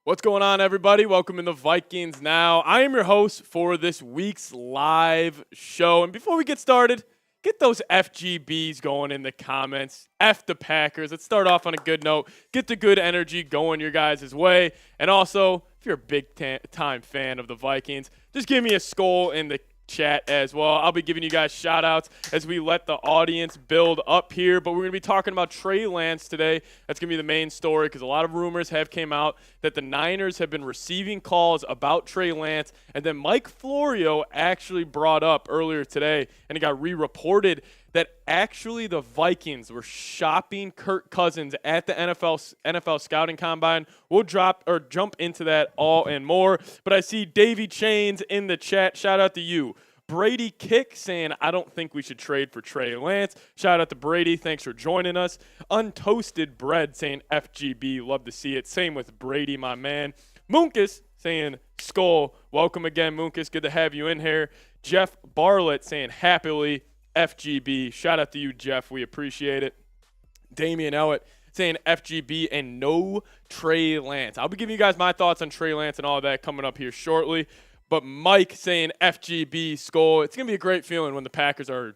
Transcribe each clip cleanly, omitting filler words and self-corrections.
What's going on, everybody? Welcome in the Vikings Now. I am your host for this week's live show. And before we get started, get those FGBs going in the comments. F the Packers. Let's start off on a good note. Get the good energy going your guys' way. And also, if you're a big-time fan of the Vikings, just give me a skull in the chat as well. I'll be giving you guys shout-outs as we let the audience build up here. But we're going to be talking about Trey Lance today. That's going to be the main story because a lot of rumors have came out that the Niners have been receiving calls about Trey Lance. And then Mike Florio actually brought up earlier today, and it got re-reported, that actually the Vikings were shopping Kirk Cousins at the NFL Scouting Combine. We'll jump into that all and more. But I see Davey Chains in the chat. Shout out to you. Brady Kick saying, I don't think we should trade for Trey Lance. Shout out to Brady. Thanks for joining us. Untoasted Bread saying FGB. Love to see it. Same with Brady, my man. Munkus saying Skull. Welcome again, Munkus. Good to have you in here. Jeff Barlett saying happily FGB. Shout out to you, Jeff. We appreciate it. Damian Ellett saying FGB and no Trey Lance. I'll be giving you guys my thoughts on Trey Lance and all that coming up here shortly. But Mike saying FGB Skull. It's going to be a great feeling when the Packers are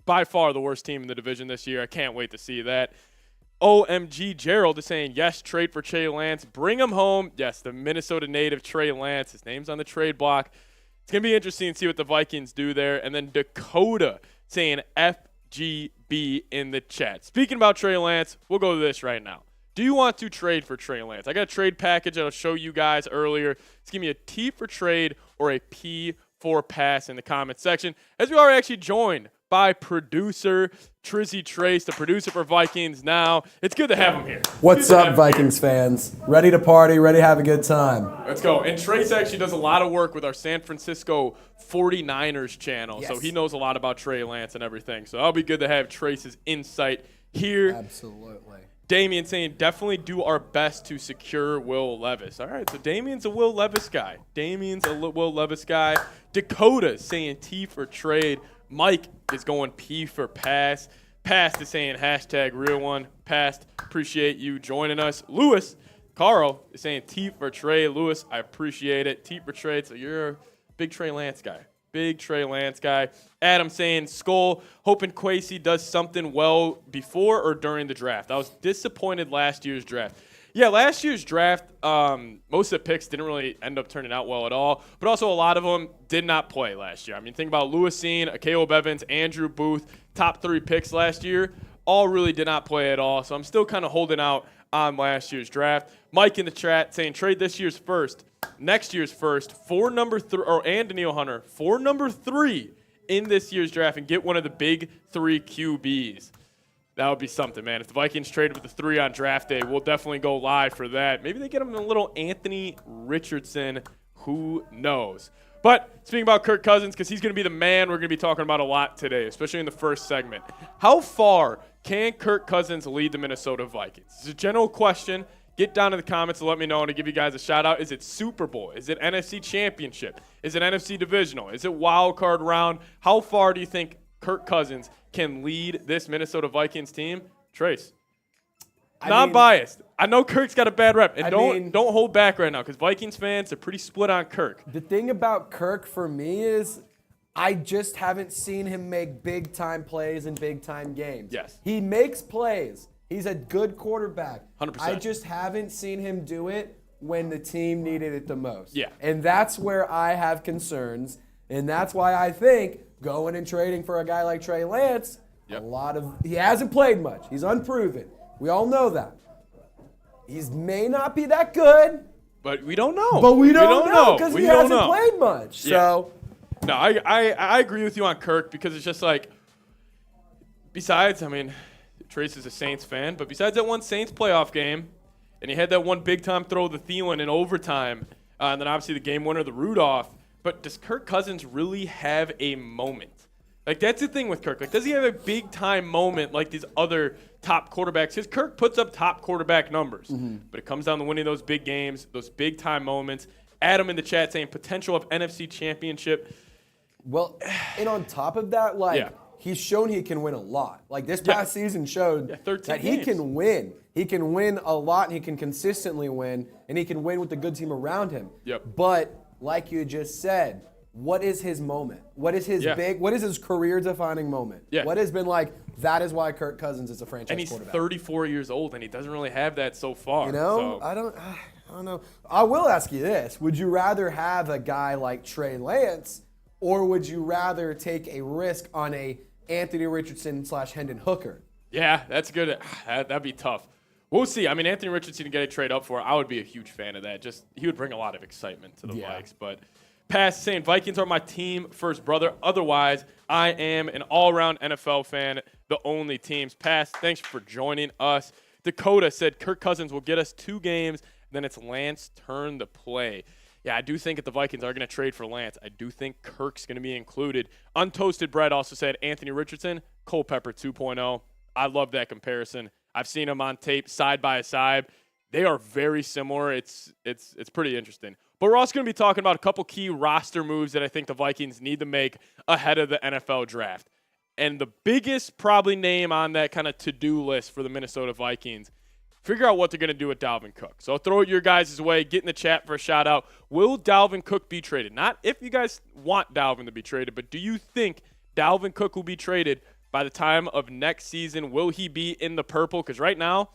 by far the worst team in the division this year. I can't wait to see that. OMG Gerald is saying, yes, trade for Trey Lance. Bring him home. Yes, the Minnesota native Trey Lance. His name's on the trade block. It's going to be interesting to see what the Vikings do there. And then Dakota saying FGB in the chat. Speaking about Trey Lance, we'll go to this right now. Do you want to trade for Trey Lance? I got a trade package that I'll show you guys earlier. Just give me a T for trade or a P for pass in the comment section. As we are actually joined by producer Trizzy Trace, the producer for Vikings Now. It's good to have him here. What's up, Vikings fans? Ready to party, ready to have a good time. Let's go. And Trace actually does a lot of work with our San Francisco 49ers channel, yes. So he knows a lot about Trey Lance and everything. So it'll be good to have Trace's insight here. Absolutely. Damian saying, definitely do our best to secure Will Levis. All right, so Damian's a Will Levis guy. Will Levis guy. Dakota saying T for trade. Mike is going P for pass. Past is saying hashtag real one. Past, appreciate you joining us. Carl is saying T for Trey. Lewis, I appreciate it. T for trade. So you're a big Trey Lance guy. Big Trey Lance guy. Adam saying Skull, hoping Kwesi does something well before or during the draft. I was disappointed last year's draft. Yeah, last year's draft, most of the picks didn't really end up turning out well at all, but also a lot of them did not play last year. I mean, think about Lewisine, Caleb Evans, Andrew Booth, top 3 picks last year, all really did not play at all, so I'm still kind of holding out on last year's draft. Mike in the chat saying trade this year's first, next year's first, for number 3, and Daniil Hunter, for number 3 in this year's draft and get one of the big 3 QBs. That would be something, man. If the Vikings traded with the 3 on draft day, we'll definitely go live for that. Maybe they get him a little Anthony Richardson. Who knows? But speaking about Kirk Cousins, because he's going to be the man we're going to be talking about a lot today, especially in the first segment. How far can Kirk Cousins lead the Minnesota Vikings? It's a general question. Get down in the comments and let me know, and to give you guys a shout-out. Is it Super Bowl? Is it NFC Championship? Is it NFC Divisional? Is it Wild Card Round? How far do you think Kirk Cousins can lead this Minnesota Vikings team? Trace. Not biased. I know Kirk's got a bad rep, and don't hold back right now because Vikings fans are pretty split on Kirk. The thing about Kirk for me is I just haven't seen him make big-time plays in big-time games. Yes. He makes plays. He's a good quarterback. 100%. I just haven't seen him do it when the team needed it the most. Yeah. And that's where I have concerns, and that's why I think going and trading for a guy like Trey Lance, he hasn't played much. He's unproven. We all know that. He may not be that good. But we don't know. But we don't know because he hasn't played much. Yeah. So, no, I agree with you on Kirk because it's just like, besides, I mean, Trace is a Saints fan, but besides that one Saints playoff game, and he had that one big-time throw to Thielen in overtime, and then obviously the game winner, the Rudolph. But does Kirk Cousins really have a moment? Like, that's the thing with Kirk. Like, does he have a big-time moment like these other top quarterbacks? Because Kirk puts up top quarterback numbers. Mm-hmm. But it comes down to winning those big games, those big-time moments. Adam in the chat saying potential of NFC Championship. Well, and on top of that, he's shown he can win a lot. Like this past season showed that he can win. He can win a lot, and he can consistently win, and he can win with the good team around him. But like you just said, what is his moment? What is his what is his career-defining moment? What has been like, that is why Kirk Cousins is a franchise quarterback. And he's 34 years old, and he doesn't really have that so far. You know, I don't know. I will ask you this. Would you rather have a guy like Trey Lance, or would you rather take a risk on a Anthony Richardson / Hendon Hooker? Yeah, that's good. That'd be tough. We'll see. I mean, Anthony Richardson to get a trade up for, I would be a huge fan of that. Just he would bring a lot of excitement to the Vikes. But past saying Vikings are my team first, brother. Otherwise, I am an all-around NFL fan, the only teams. Past, thanks for joining us. Dakota said Kirk Cousins will get us 2 games, then it's Lance's turn to play. Yeah, I do think that the Vikings are going to trade for Lance. I do think Kirk's going to be included. Untoasted Bread also said Anthony Richardson, Culpepper 2.0. I love that comparison. I've seen them on tape side by side. They are very similar. It's pretty interesting. But we're also going to be talking about a couple key roster moves that I think the Vikings need to make ahead of the NFL draft. And the biggest probably name on that kind of to-do list for the Minnesota Vikings, figure out what they're going to do with Dalvin Cook. So I'll throw it your guys' way. Get in the chat for a shout-out. Will Dalvin Cook be traded? Not if you guys want Dalvin to be traded, but do you think Dalvin Cook will be traded by the time of next season? Will he be in the purple? Because right now,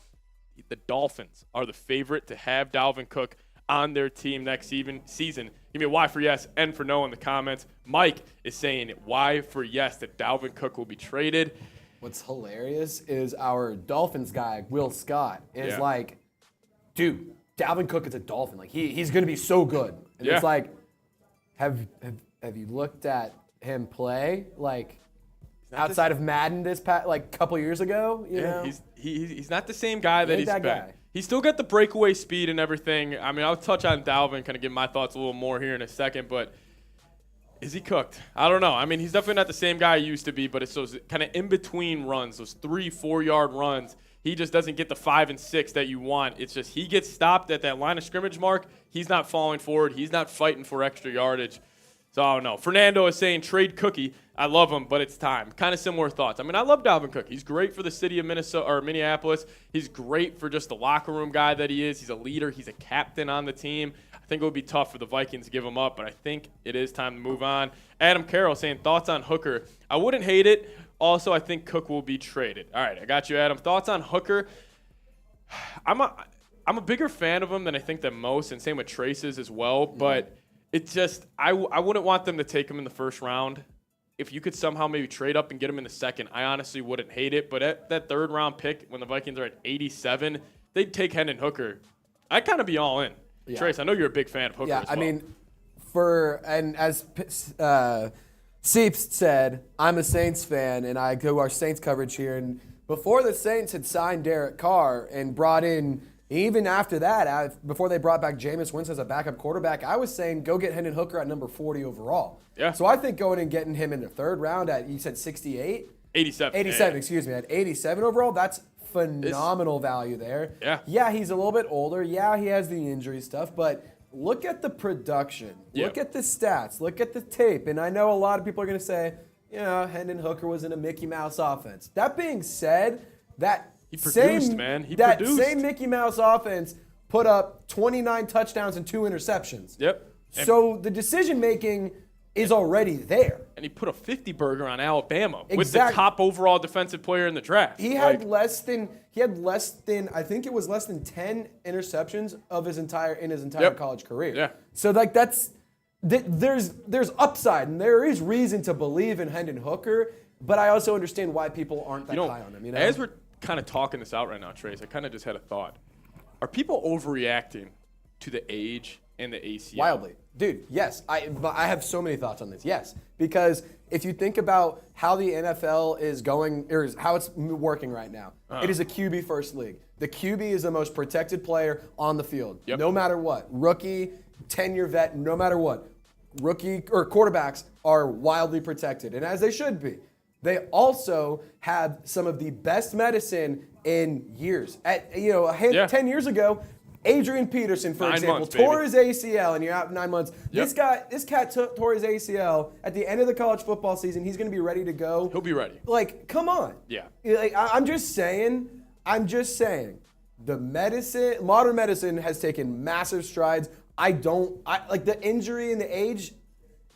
the Dolphins are the favorite to have Dalvin Cook on their team next season. Give me a Y for yes, N for no in the comments. Mike is saying Y for yes that Dalvin Cook will be traded. What's hilarious is our Dolphins guy, Will Scott, is like, dude, Dalvin Cook is a Dolphin. Like he's going to be so good. And it's like, have you looked at him play? Like, outside of Madden this couple years ago, you know? He's not the same guy that he's been. Guy. He's still got the breakaway speed and everything. I mean, I'll touch on Dalvin, kind of give my thoughts a little more here in a second, but is he cooked? I don't know. I mean, he's definitely not the same guy he used to be, but it's those kind of in-between runs, those 3-4 yard runs. He just doesn't get the 5 and 6 that you want. It's just he gets stopped at that line of scrimmage mark. He's not falling forward. He's not fighting for extra yardage. So I don't know. Fernando is saying trade Cookie. I love him, but it's time. Kind of similar thoughts. I mean, I love Dalvin Cook. He's great for the city of Minneapolis. He's great for just the locker room guy that he is. He's a leader. He's a captain on the team. I think it would be tough for the Vikings to give him up, but I think it is time to move on. Adam Carroll saying thoughts on Hooker. I wouldn't hate it. Also, I think Cook will be traded. All right, I got you, Adam. Thoughts on Hooker? I'm a bigger fan of him than I think that most, and same with Trace's as well, but it's just I wouldn't want them to take him in the first round. If you could somehow maybe trade up and get him in the second, I honestly wouldn't hate it. But at that third round pick, when the Vikings are at 87, they'd take Hendon Hooker. I'd kind of be all in. Yeah. Trace, I know you're a big fan of Hooker as well. I mean, and as Seeps said, I'm a Saints fan, and I do our Saints coverage here. And before the Saints had signed Derek Carr and brought in, even after that, before they brought back Jameis Winston as a backup quarterback, I was saying go get Hendon Hooker at number 40 overall. Yeah. So I think going and getting him in the third round at, you said 68? 87. 87, excuse me. At 87 overall, that's phenomenal value there. Yeah. Yeah, he's a little bit older. Yeah, he has the injury stuff, but look at the production. Yeah. Look at the stats. Look at the tape. And I know a lot of people are going to say, Hendon Hooker was in a Mickey Mouse offense. That being said, he produced, man. He that produced. Same Mickey Mouse offense put up 29 touchdowns and 2 interceptions. Yep. So the decision-making is already there. And he put a 50 burger on Alabama with the top overall defensive player in the draft. He had less than I think it was less than 10 interceptions of his entire college career. Yeah. So there's upside and there is reason to believe in Hendon Hooker, but I also understand why people aren't that high on him. As we're kind of talking this out right now, Trace, I kind of just had a thought. Are people overreacting to the age and the ACL? Wildly. Dude, yes. I have so many thoughts on this. Yes. Because if you think about how the NFL is going, or how it's working right now, it is a QB first league. The QB is the most protected player on the field, no matter what. Rookie, 10-year vet, no matter what. Rookie or quarterbacks are wildly protected, and as they should be. They also have some of the best medicine in years. 10 years ago, Adrian Peterson, for 9 example, months, tore baby. his ACL, and you're out 9 months. This cat tore his ACL at the end of the college football season. He's going to be ready to go. He'll be ready. Like, come on. Yeah. Like, I'm just saying, modern medicine has taken massive strides. Like the injury and the age,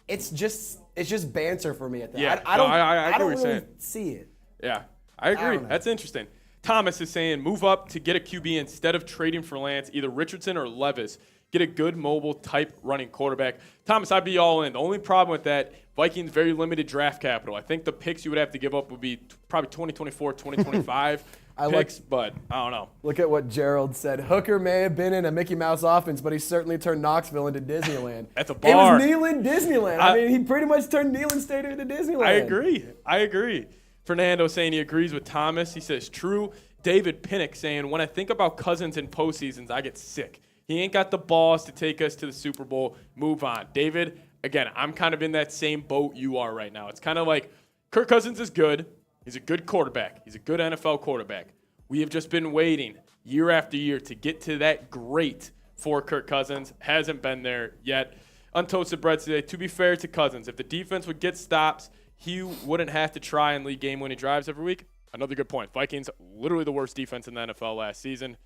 it's just banter for me at that. Yeah. I don't what you're really saying. see it. Yeah, I agree. don't know. That's interesting. Thomas is saying move up to get a QB instead of trading for Lance, either Richardson or Levis. Get a good mobile type running quarterback. Thomas, I'd be all in. The only problem with that, Vikings very limited draft capital. I think the picks you would have to give up would be probably 2024, 2025 picks, but I don't know. Look at what Gerald said. Hooker may have been in a Mickey Mouse offense, but he certainly turned Knoxville into Disneyland. That's a bar. It was Neyland Disneyland. I mean, he pretty much turned Neyland Stadium into Disneyland. I agree. Fernando saying he agrees with Thomas. He says, true. David Pinnock saying, when I think about Cousins in postseasons, I get sick. He ain't got the balls to take us to the Super Bowl. Move on. David, again, I'm kind of in that same boat you are right now. It's kind of like Kirk Cousins is good. He's a good quarterback. He's a good NFL quarterback. We have just been waiting year after year to get to that great for Kirk Cousins. Hasn't been there yet. Untoasted Bread today, to be fair to Cousins, if the defense would get stops, he wouldn't have to try and lead game-winning drives every week. Another good point. Vikings, literally the worst defense in the NFL last season.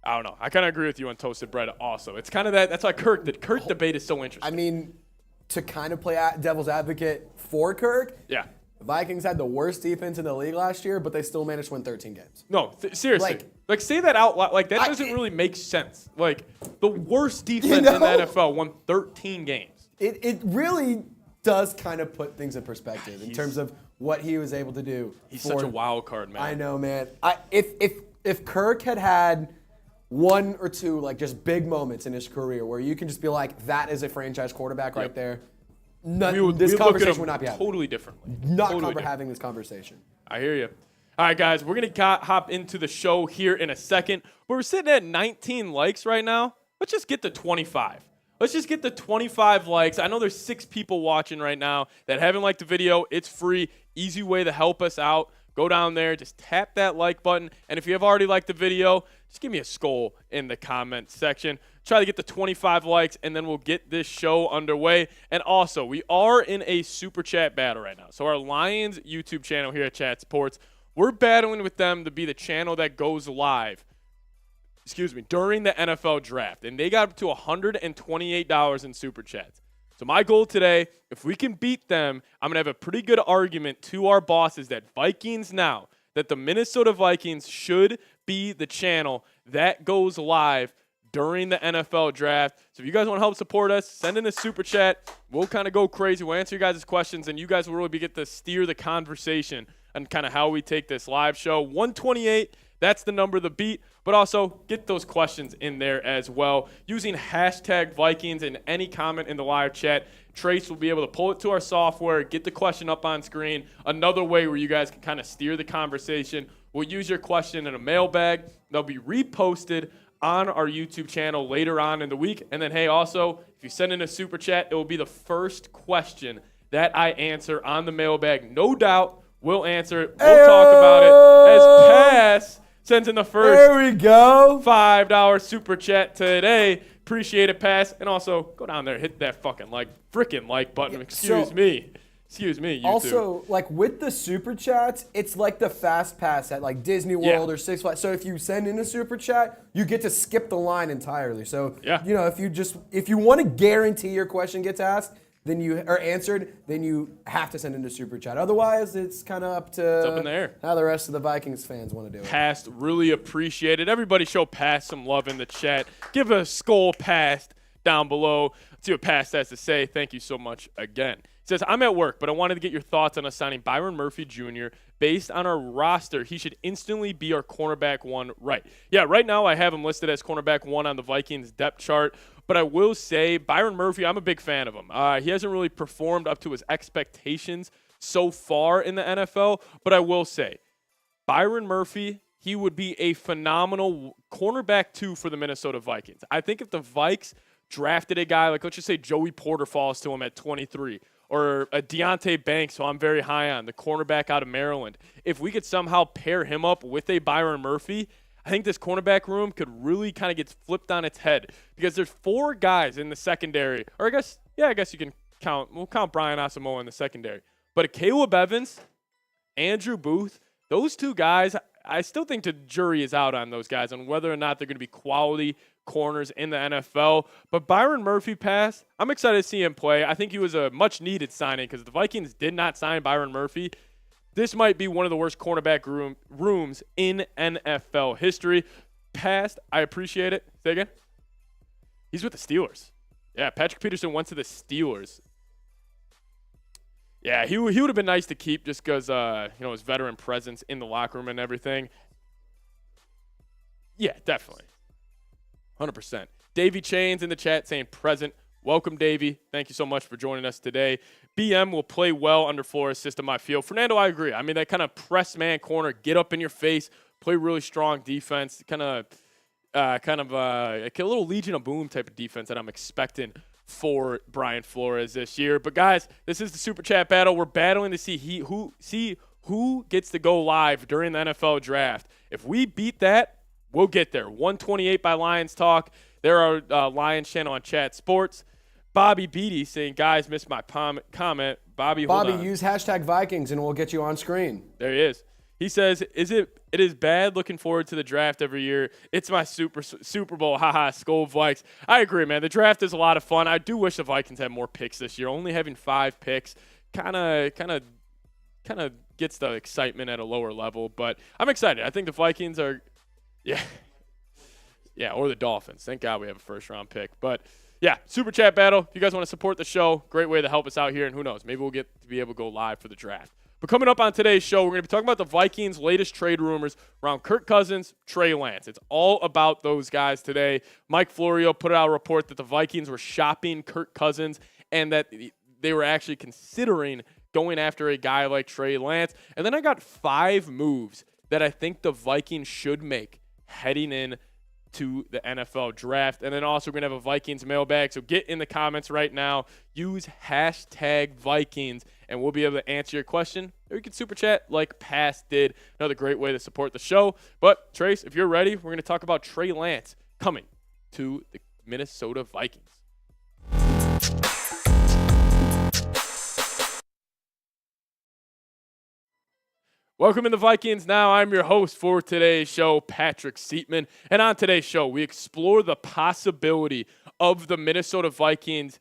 I don't know. I kind of agree with you on Toasted Bread also. It's kind of that. That's why Kirk debate is so interesting. I mean, to kind of play devil's advocate for Kirk, yeah. The Vikings had the worst defense in the league last year, but they still managed to win 13 games. No, seriously. Like, say that out loud. Like, that doesn't really make sense. Like, the worst defense in the NFL won 13 games. It really does kind of put things in perspective in terms of what he was able to do. He's such a wild card, man. I know, man. If Kirk had one or two like just big moments in his career where you can just be like, that is a franchise quarterback right there. This conversation would not be happening. Totally differently. Having this conversation. I hear you. All right, guys, we're going to hop into the show here in a second. But we're sitting at 19 likes right now. Let's just get to 25. Let's just get the 25 likes. I know there's 6 people watching right now that haven't liked the video. It's free. Easy way to help us out. Go down there. Just tap that like button. And if you have already liked the video, just give me a skull in the comment section. Try to get the 25 likes, and then we'll get this show underway. And also, we are in a Super Chat battle right now. So our Lions YouTube channel here at Chat Sports, we're battling with them to be the channel that goes live during the NFL draft. And they got up to $128 in Super Chats. So my goal today, if we can beat them, I'm going to have a pretty good argument to our bosses that Vikings Now, that the Minnesota Vikings should be the channel that goes live during the NFL draft. So if you guys want to help support us, send in a Super Chat. We'll kind of go crazy. We'll answer you guys' questions, and you guys will really get to steer the conversation on kind of how we take this live show. 128, that's the number to beat. But also, get those questions in there as well. Using hashtag Vikings in any comment in the live chat, Trace will be able to pull it to our software, get the question up on screen. Another way where you guys can kind of steer the conversation. We'll use your question in a mailbag. They'll be reposted on our YouTube channel later on in the week. And then, hey, also, if you send in a Super Chat, it will be the first question that I answer on the mailbag. No doubt we'll answer it. We'll talk about it as Pass sends in the first $5 Super Chat today. Appreciate it, Pass. And also, go down there, hit that fucking freaking like button. Excuse me, YouTube. Also, like with the Super Chats, it's like the Fast Pass at like Disney World or Six Flags. So if you send in a Super Chat, you get to skip the line entirely. So, you know, if you want to guarantee your question gets asked, then you have to send in a Super Chat. Otherwise, it's kind of up in the air. How the rest of the Vikings fans want to do it. Past, really appreciate it. Everybody show Past some love in the chat. Give a skull Past down below. Let's see what Past has to say. Thank you so much again. He says, I'm at work, but I wanted to get your thoughts on us signing Byron Murphy Jr. Based on our roster, he should instantly be our cornerback 1, right? Yeah, right now I have him listed as cornerback 1 on the Vikings depth chart. But I will say, Byron Murphy, I'm a big fan of him. He hasn't really performed up to his expectations so far in the NFL. But I will say, Byron Murphy, he would be a phenomenal cornerback 2 for the Minnesota Vikings. I think if the Vikes drafted a guy, like let's just say Joey Porter falls to him at 23, or a Deontay Banks, who I'm very high on, the cornerback out of Maryland. If we could somehow pair him up with a Byron Murphy, I think this cornerback room could really kind of get flipped on its head because there's 4 guys in the secondary. Or I guess you can we'll count Brian Asamoah in the secondary. But Caleb Evans, Andrew Booth, those 2 guys, I still think the jury is out on those guys on whether or not they're going to be quality corners in the NFL. But Byron Murphy passed. I'm excited to see him play. I think he was a much-needed signing because the Vikings did not sign Byron Murphy. This might be one of the worst cornerback rooms in NFL history. Passed. I appreciate it. Say again? He's with the Steelers. Yeah, Patrick Peterson went to the Steelers. Yeah, he would have been nice to keep just because, his veteran presence in the locker room and everything. Yeah, definitely. 100%. Davey Chains in the chat saying present. Welcome, Davey. Thank you so much for joining us today. BM will play well under Flores' system, I feel. Fernando, I agree. I mean, that kind of press man corner, get up in your face, play really strong defense, kind of a little Legion of Boom type of defense that I'm expecting for Brian Flores this year. But guys, this is the Super Chat battle. We're battling to see who gets to go live during the NFL draft. If we beat that, we'll get there. 128 by Lions Talk. There are Lions channel on Chat Sports. Bobby Beatty saying, guys, missed my comment. Bobby, use hashtag Vikings and we'll get you on screen. There he is. He says, it is bad looking forward to the draft every year. It's my Super Bowl. Haha, Skull Vikes. I agree, man. The draft is a lot of fun. I do wish the Vikings had more picks this year. Only having 5 picks kind of gets the excitement at a lower level. But I'm excited. I think the Vikings are yeah, or the Dolphins. Thank God we have a first-round pick. But, yeah, Super Chat battle. If you guys want to support the show, great way to help us out here. And who knows, maybe we'll get to be able to go live for the draft. But coming up on today's show, we're going to be talking about the Vikings' latest trade rumors around Kirk Cousins, Trey Lance. It's all about those guys today. Mike Florio put out a report that the Vikings were shopping Kirk Cousins and that they were actually considering going after a guy like Trey Lance. And then I got 5 moves that I think the Vikings should make heading in to the NFL draft. And then also we're going to have a Vikings mailbag. So get in the comments right now. Use hashtag Vikings, and we'll be able to answer your question. Or you can super chat like Past did. Another great way to support the show. But, Trace, if you're ready, we're going to talk about Trey Lance coming to the Minnesota Vikings. Welcome to the Vikings Now. I'm your host for today's show, Patrick Siepman. And on today's show, we explore the possibility of the Minnesota Vikings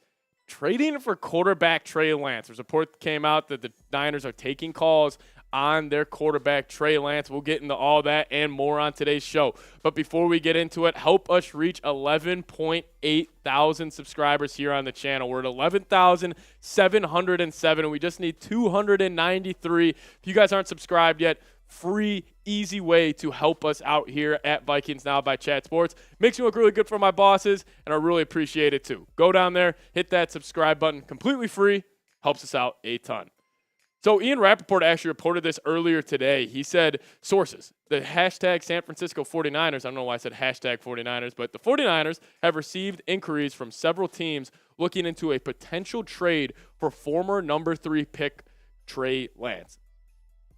trading for quarterback Trey Lance. There's a report that came out that the Niners are taking calls on their quarterback Trey Lance. We'll get into all that and more on today's show. But before we get into it, help us reach 11.8 thousand subscribers here on the channel. We're at 11,707, and we just need 293. If you guys aren't subscribed yet, free, easy way to help us out here at Vikings Now by Chat Sports. Makes me look really good for my bosses, and I really appreciate it too. Go down there, hit that subscribe button, completely free, helps us out a ton. So Ian Rapoport actually reported this earlier today. He said, sources, the hashtag San Francisco 49ers, I don't know why I said hashtag 49ers, but the 49ers have received inquiries from several teams looking into a potential trade for former number 3 pick Trey Lance.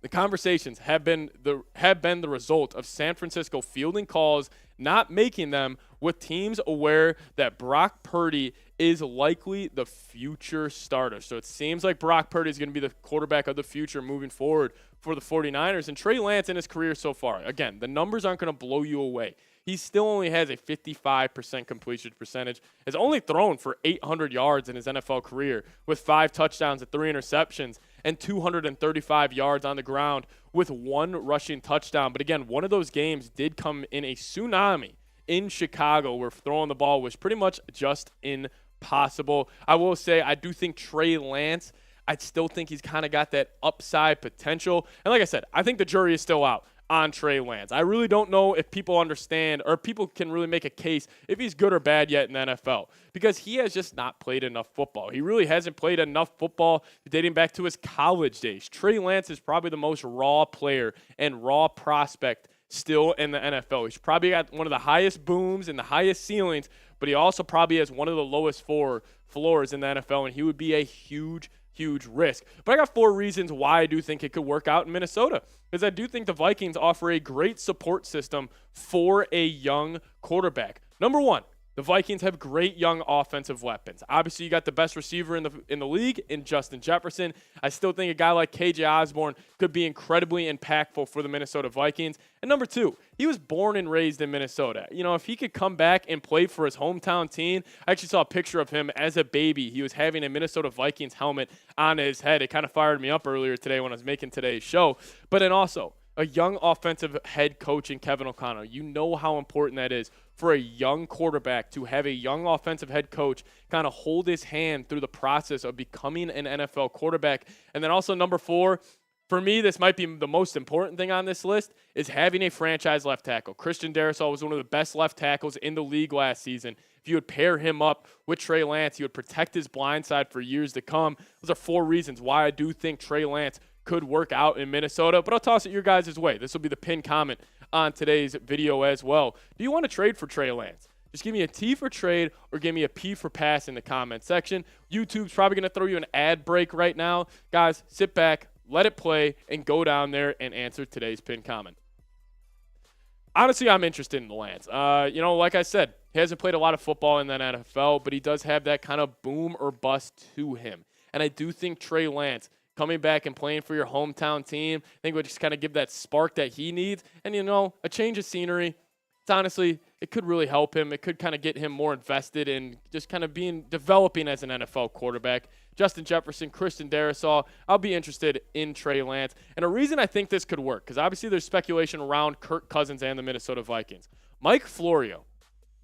The conversations have been the result of San Francisco fielding calls, not making them, with teams aware that Brock Purdy is likely the future starter. So it seems like Brock Purdy is going to be the quarterback of the future moving forward for the 49ers. And Trey Lance in his career so far, again, the numbers aren't going to blow you away. He still only has a 55% completion percentage, has only thrown for 800 yards in his NFL career with 5 touchdowns and 3 interceptions and 235 yards on the ground with 1 rushing touchdown. But again, one of those games did come in a tsunami in Chicago where throwing the ball was pretty much just impossible. I will say I do think Trey Lance, I still think he's kind of got that upside potential. And like I said, I think the jury is still out on Trey Lance. I really don't know if people understand or people can really make a case if he's good or bad yet in the NFL because he has just not played enough football. He really hasn't played enough football dating back to his college days. Trey Lance is probably the most raw player and raw prospect still in the NFL. He's probably got one of the highest booms and the highest ceilings, but he also probably has one of the lowest floors in the NFL, and he would be a huge huge risk. But I got 4 reasons why I do think it could work out in Minnesota, because I do think the Vikings offer a great support system for a young quarterback. Number 1, the Vikings have great young offensive weapons. Obviously, you got the best receiver in the league in Justin Jefferson. I still think a guy like KJ Osborne could be incredibly impactful for the Minnesota Vikings. And number 2, he was born and raised in Minnesota. You know, if he could come back and play for his hometown team, I actually saw a picture of him as a baby. He was having a Minnesota Vikings helmet on his head. It kind of fired me up earlier today when I was making today's show. But then also, a young offensive head coach in Kevin O'Connell. You know how important that is for a young quarterback to have a young offensive head coach kind of hold his hand through the process of becoming an NFL quarterback. And then also number 4, for me, this might be the most important thing on this list, is having a franchise left tackle. Christian Darrisaw was one of the best left tackles in the league last season. If you would pair him up with Trey Lance, he would protect his blind side for years to come. Those are 4 reasons why I do think Trey Lance could work out in Minnesota, but I'll toss it your guys' way. This will be the pinned comment on today's video as well. Do you want to trade for Trey Lance? Just give me a T for trade or give me a P for pass in the comment section. YouTube's probably going to throw you an ad break right now. Guys, sit back, let it play, and go down there and answer today's pinned comment. Honestly, I'm interested in the Lance. Like I said, he hasn't played a lot of football in the NFL, but he does have that kind of boom or bust to him. And I do think Trey Lance coming back and playing for your hometown team, I think would just kind of give that spark that he needs. And, a change of scenery, it could really help him. It could kind of get him more invested in just kind of developing as an NFL quarterback. Justin Jefferson, Christian Darrisaw, I'll be interested in Trey Lance. And a reason I think this could work, because obviously there's speculation around Kirk Cousins and the Minnesota Vikings. Mike Florio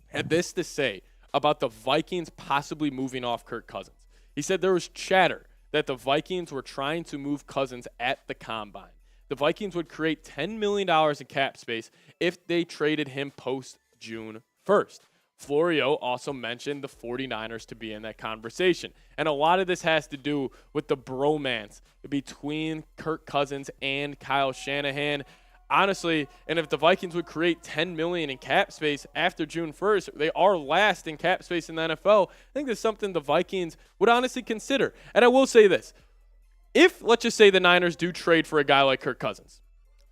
had this to say about the Vikings possibly moving off Kirk Cousins. He said there was chatter that the Vikings were trying to move Cousins at the combine. The Vikings would create $10 million in cap space if they traded him post-June 1st. Florio also mentioned the 49ers to be in that conversation. And a lot of this has to do with the bromance between Kirk Cousins and Kyle Shanahan. Honestly, and if the Vikings would create $10 million in cap space after June 1st, they are last in cap space in the NFL. I think that's something the Vikings would honestly consider. And I will say this. If, let's just say, the Niners do trade for a guy like Kirk Cousins,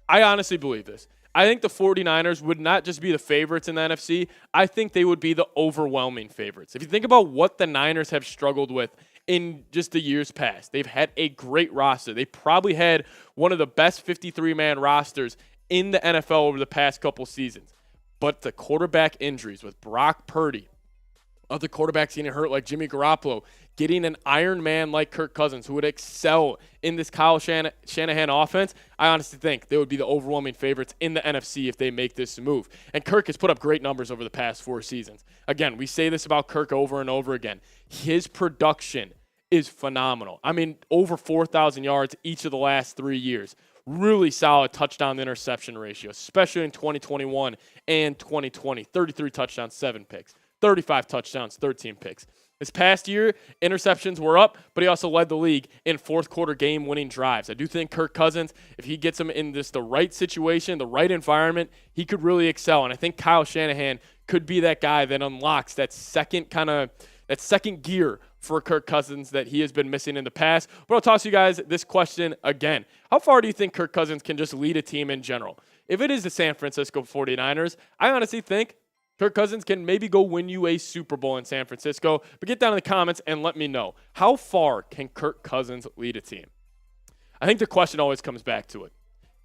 I honestly believe this. I think the 49ers would not just be the favorites in the NFC. I think they would be the overwhelming favorites. If you think about what the Niners have struggled with in just the years past, they've had a great roster. They probably had one of the best 53-man rosters in the NFL over the past couple seasons. But the quarterback injuries with Brock Purdy, other quarterbacks getting hurt like Jimmy Garoppolo, getting an Iron Man like Kirk Cousins who would excel in this Kyle Shanahan offense, I honestly think they would be the overwhelming favorites in the NFC if they make this move. And Kirk has put up great numbers over the past 4 seasons. Again, we say this about Kirk over and over again. His production is phenomenal. I mean, over 4,000 yards each of the last 3 years. Really solid touchdown-interception ratio, especially in 2021 and 2020. 33 touchdowns, 7 picks. 35 touchdowns, 13 picks. This past year, interceptions were up, but he also led the league in fourth-quarter game-winning drives. I do think Kirk Cousins, if he gets him in the right situation, the right environment, he could really excel. And I think Kyle Shanahan could be that guy that unlocks that second gear for Kirk Cousins that he has been missing in the past. But I'll toss you guys this question again. How far do you think Kirk Cousins can just lead a team in general? If it is the San Francisco 49ers, I honestly think Kirk Cousins can maybe go win you a Super Bowl in San Francisco. But get down in the comments and let me know. How far can Kirk Cousins lead a team? I think the question always comes back to it.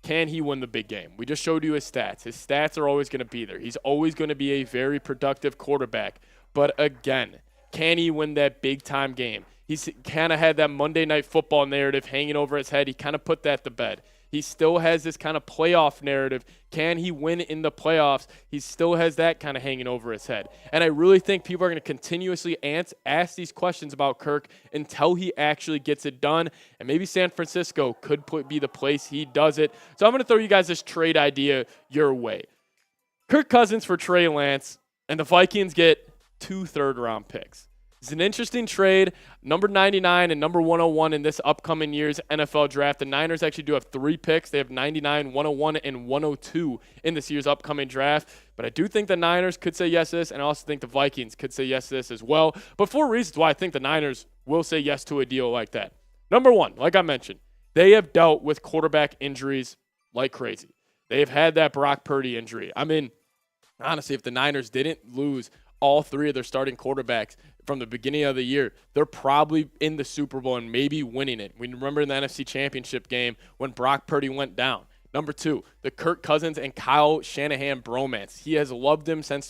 Can he win the big game? We just showed you his stats. His stats are always going to be there. He's always going to be a very productive quarterback. But again, can he win that big-time game? He's kind of had that Monday Night Football narrative hanging over his head. He kind of put that to bed. He still has this kind of playoff narrative. Can he win in the playoffs? He still has that kind of hanging over his head. And I really think people are going to continuously ask these questions about Kirk until he actually gets it done. And maybe San Francisco could be the place he does it. So I'm going to throw you guys this trade idea your way. Kirk Cousins for Trey Lance, and the Vikings get 2 third-round picks. It's an interesting trade. Number 99 and number 101 in this upcoming year's NFL draft. The Niners actually do have 3 picks. They have 99, 101, and 102 in this year's upcoming draft. But I do think the Niners could say yes to this, and I also think the Vikings could say yes to this as well. But 4 reasons why I think the Niners will say yes to a deal like that. Number one, like I mentioned, they have dealt with quarterback injuries like crazy. They've had that Brock Purdy injury. I mean, honestly, if the Niners didn't lose all three of their starting quarterbacks from the beginning of the year, they're probably in the Super Bowl and maybe winning it. We remember in the NFC Championship game when Brock Purdy went down. Number two, the Kirk Cousins and Kyle Shanahan bromance. He has loved him since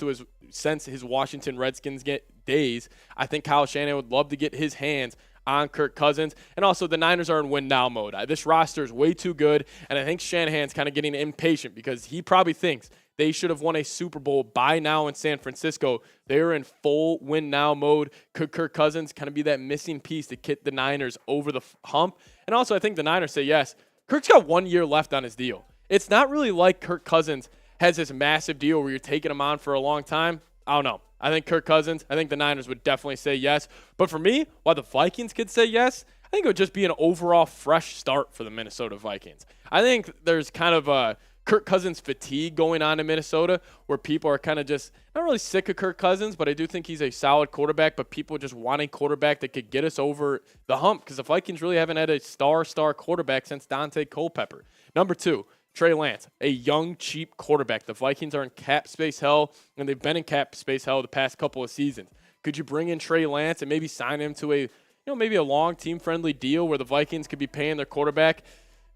his Washington Redskins days. I think Kyle Shanahan would love to get his hands on Kirk Cousins. And also the Niners are in win now mode. This roster is way too good, and I think Shanahan's kind of getting impatient because he probably thinks they should have won a Super Bowl by now in San Francisco. They are in full win now mode. Could Kirk Cousins kind of be that missing piece to get the Niners over the hump? And also I think the Niners say yes. Kirk's got 1 year left on his deal. It's not really like Kirk Cousins has this massive deal where you're taking him on for a long time. I don't know. I think Kirk Cousins, I think the Niners would definitely say yes. But for me, while the Vikings could say yes, I think it would just be an overall fresh start for the Minnesota Vikings. I think there's kind of a Kirk Cousins fatigue going on in Minnesota where people are kind of just not really sick of Kirk Cousins, but I do think he's a solid quarterback, but people just want a quarterback that could get us over the hump because the Vikings really haven't had a star quarterback since Dante Culpepper. Number two, Trey Lance, a young, cheap quarterback. The Vikings are in cap space hell, and they've been in cap space hell the past couple of seasons. Could you bring in Trey Lance and maybe sign him to maybe a long team-friendly deal where the Vikings could be paying their quarterback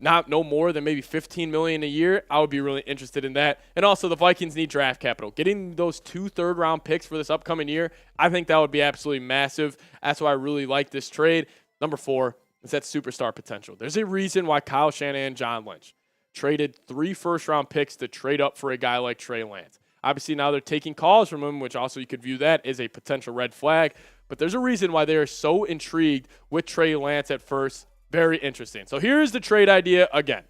no more than maybe $15 million a year? I would be really interested in that. And also, the Vikings need draft capital. Getting those 2 third-round picks for this upcoming year, I think that would be absolutely massive. That's why I really like this trade. Number 4 is that superstar potential. There's a reason why Kyle Shanahan and John Lynch traded 3 first-round picks to trade up for a guy like Trey Lance. Obviously, now they're taking calls from him, which also you could view that as a potential red flag. But there's a reason why they are so intrigued with Trey Lance at first. Very interesting. So here's the trade idea again.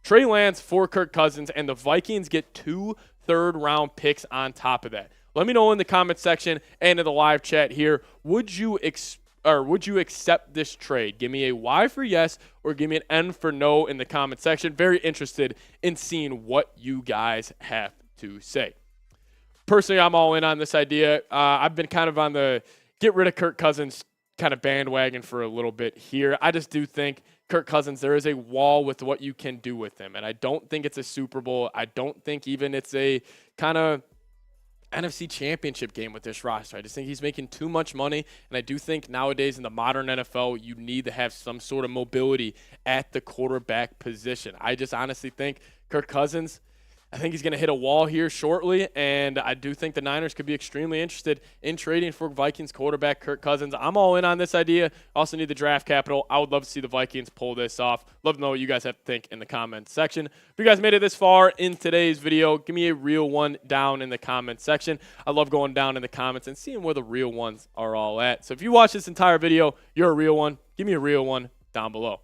Trey Lance for Kirk Cousins, and the Vikings get 2 third-round picks on top of that. Let me know in the comment section and in the live chat here, would you accept this trade? Give me a Y for yes or give me an N for no in the comment section. Very interested in seeing what you guys have to say. Personally, I'm all in on this idea. I've been kind of on the get rid of Kirk Cousins kind of bandwagon for a little bit here. I just do think Kirk Cousins, there is a wall with what you can do with him. And I don't think it's a Super Bowl. I don't think even it's a kind of NFC Championship game with this roster. I just think he's making too much money. And I do think nowadays in the modern NFL, you need to have some sort of mobility at the quarterback position. I just honestly think Kirk Cousins, I think he's going to hit a wall here shortly, and I do think the Niners could be extremely interested in trading for Vikings quarterback Kirk Cousins. I'm all in on this idea. Also need the draft capital. I would love to see the Vikings pull this off. Love to know what you guys have to think in the comments section. If you guys made it this far in today's video, give me a real one down in the comments section. I love going down in the comments and seeing where the real ones are all at. So if you watch this entire video, you're a real one. Give me a real one down below.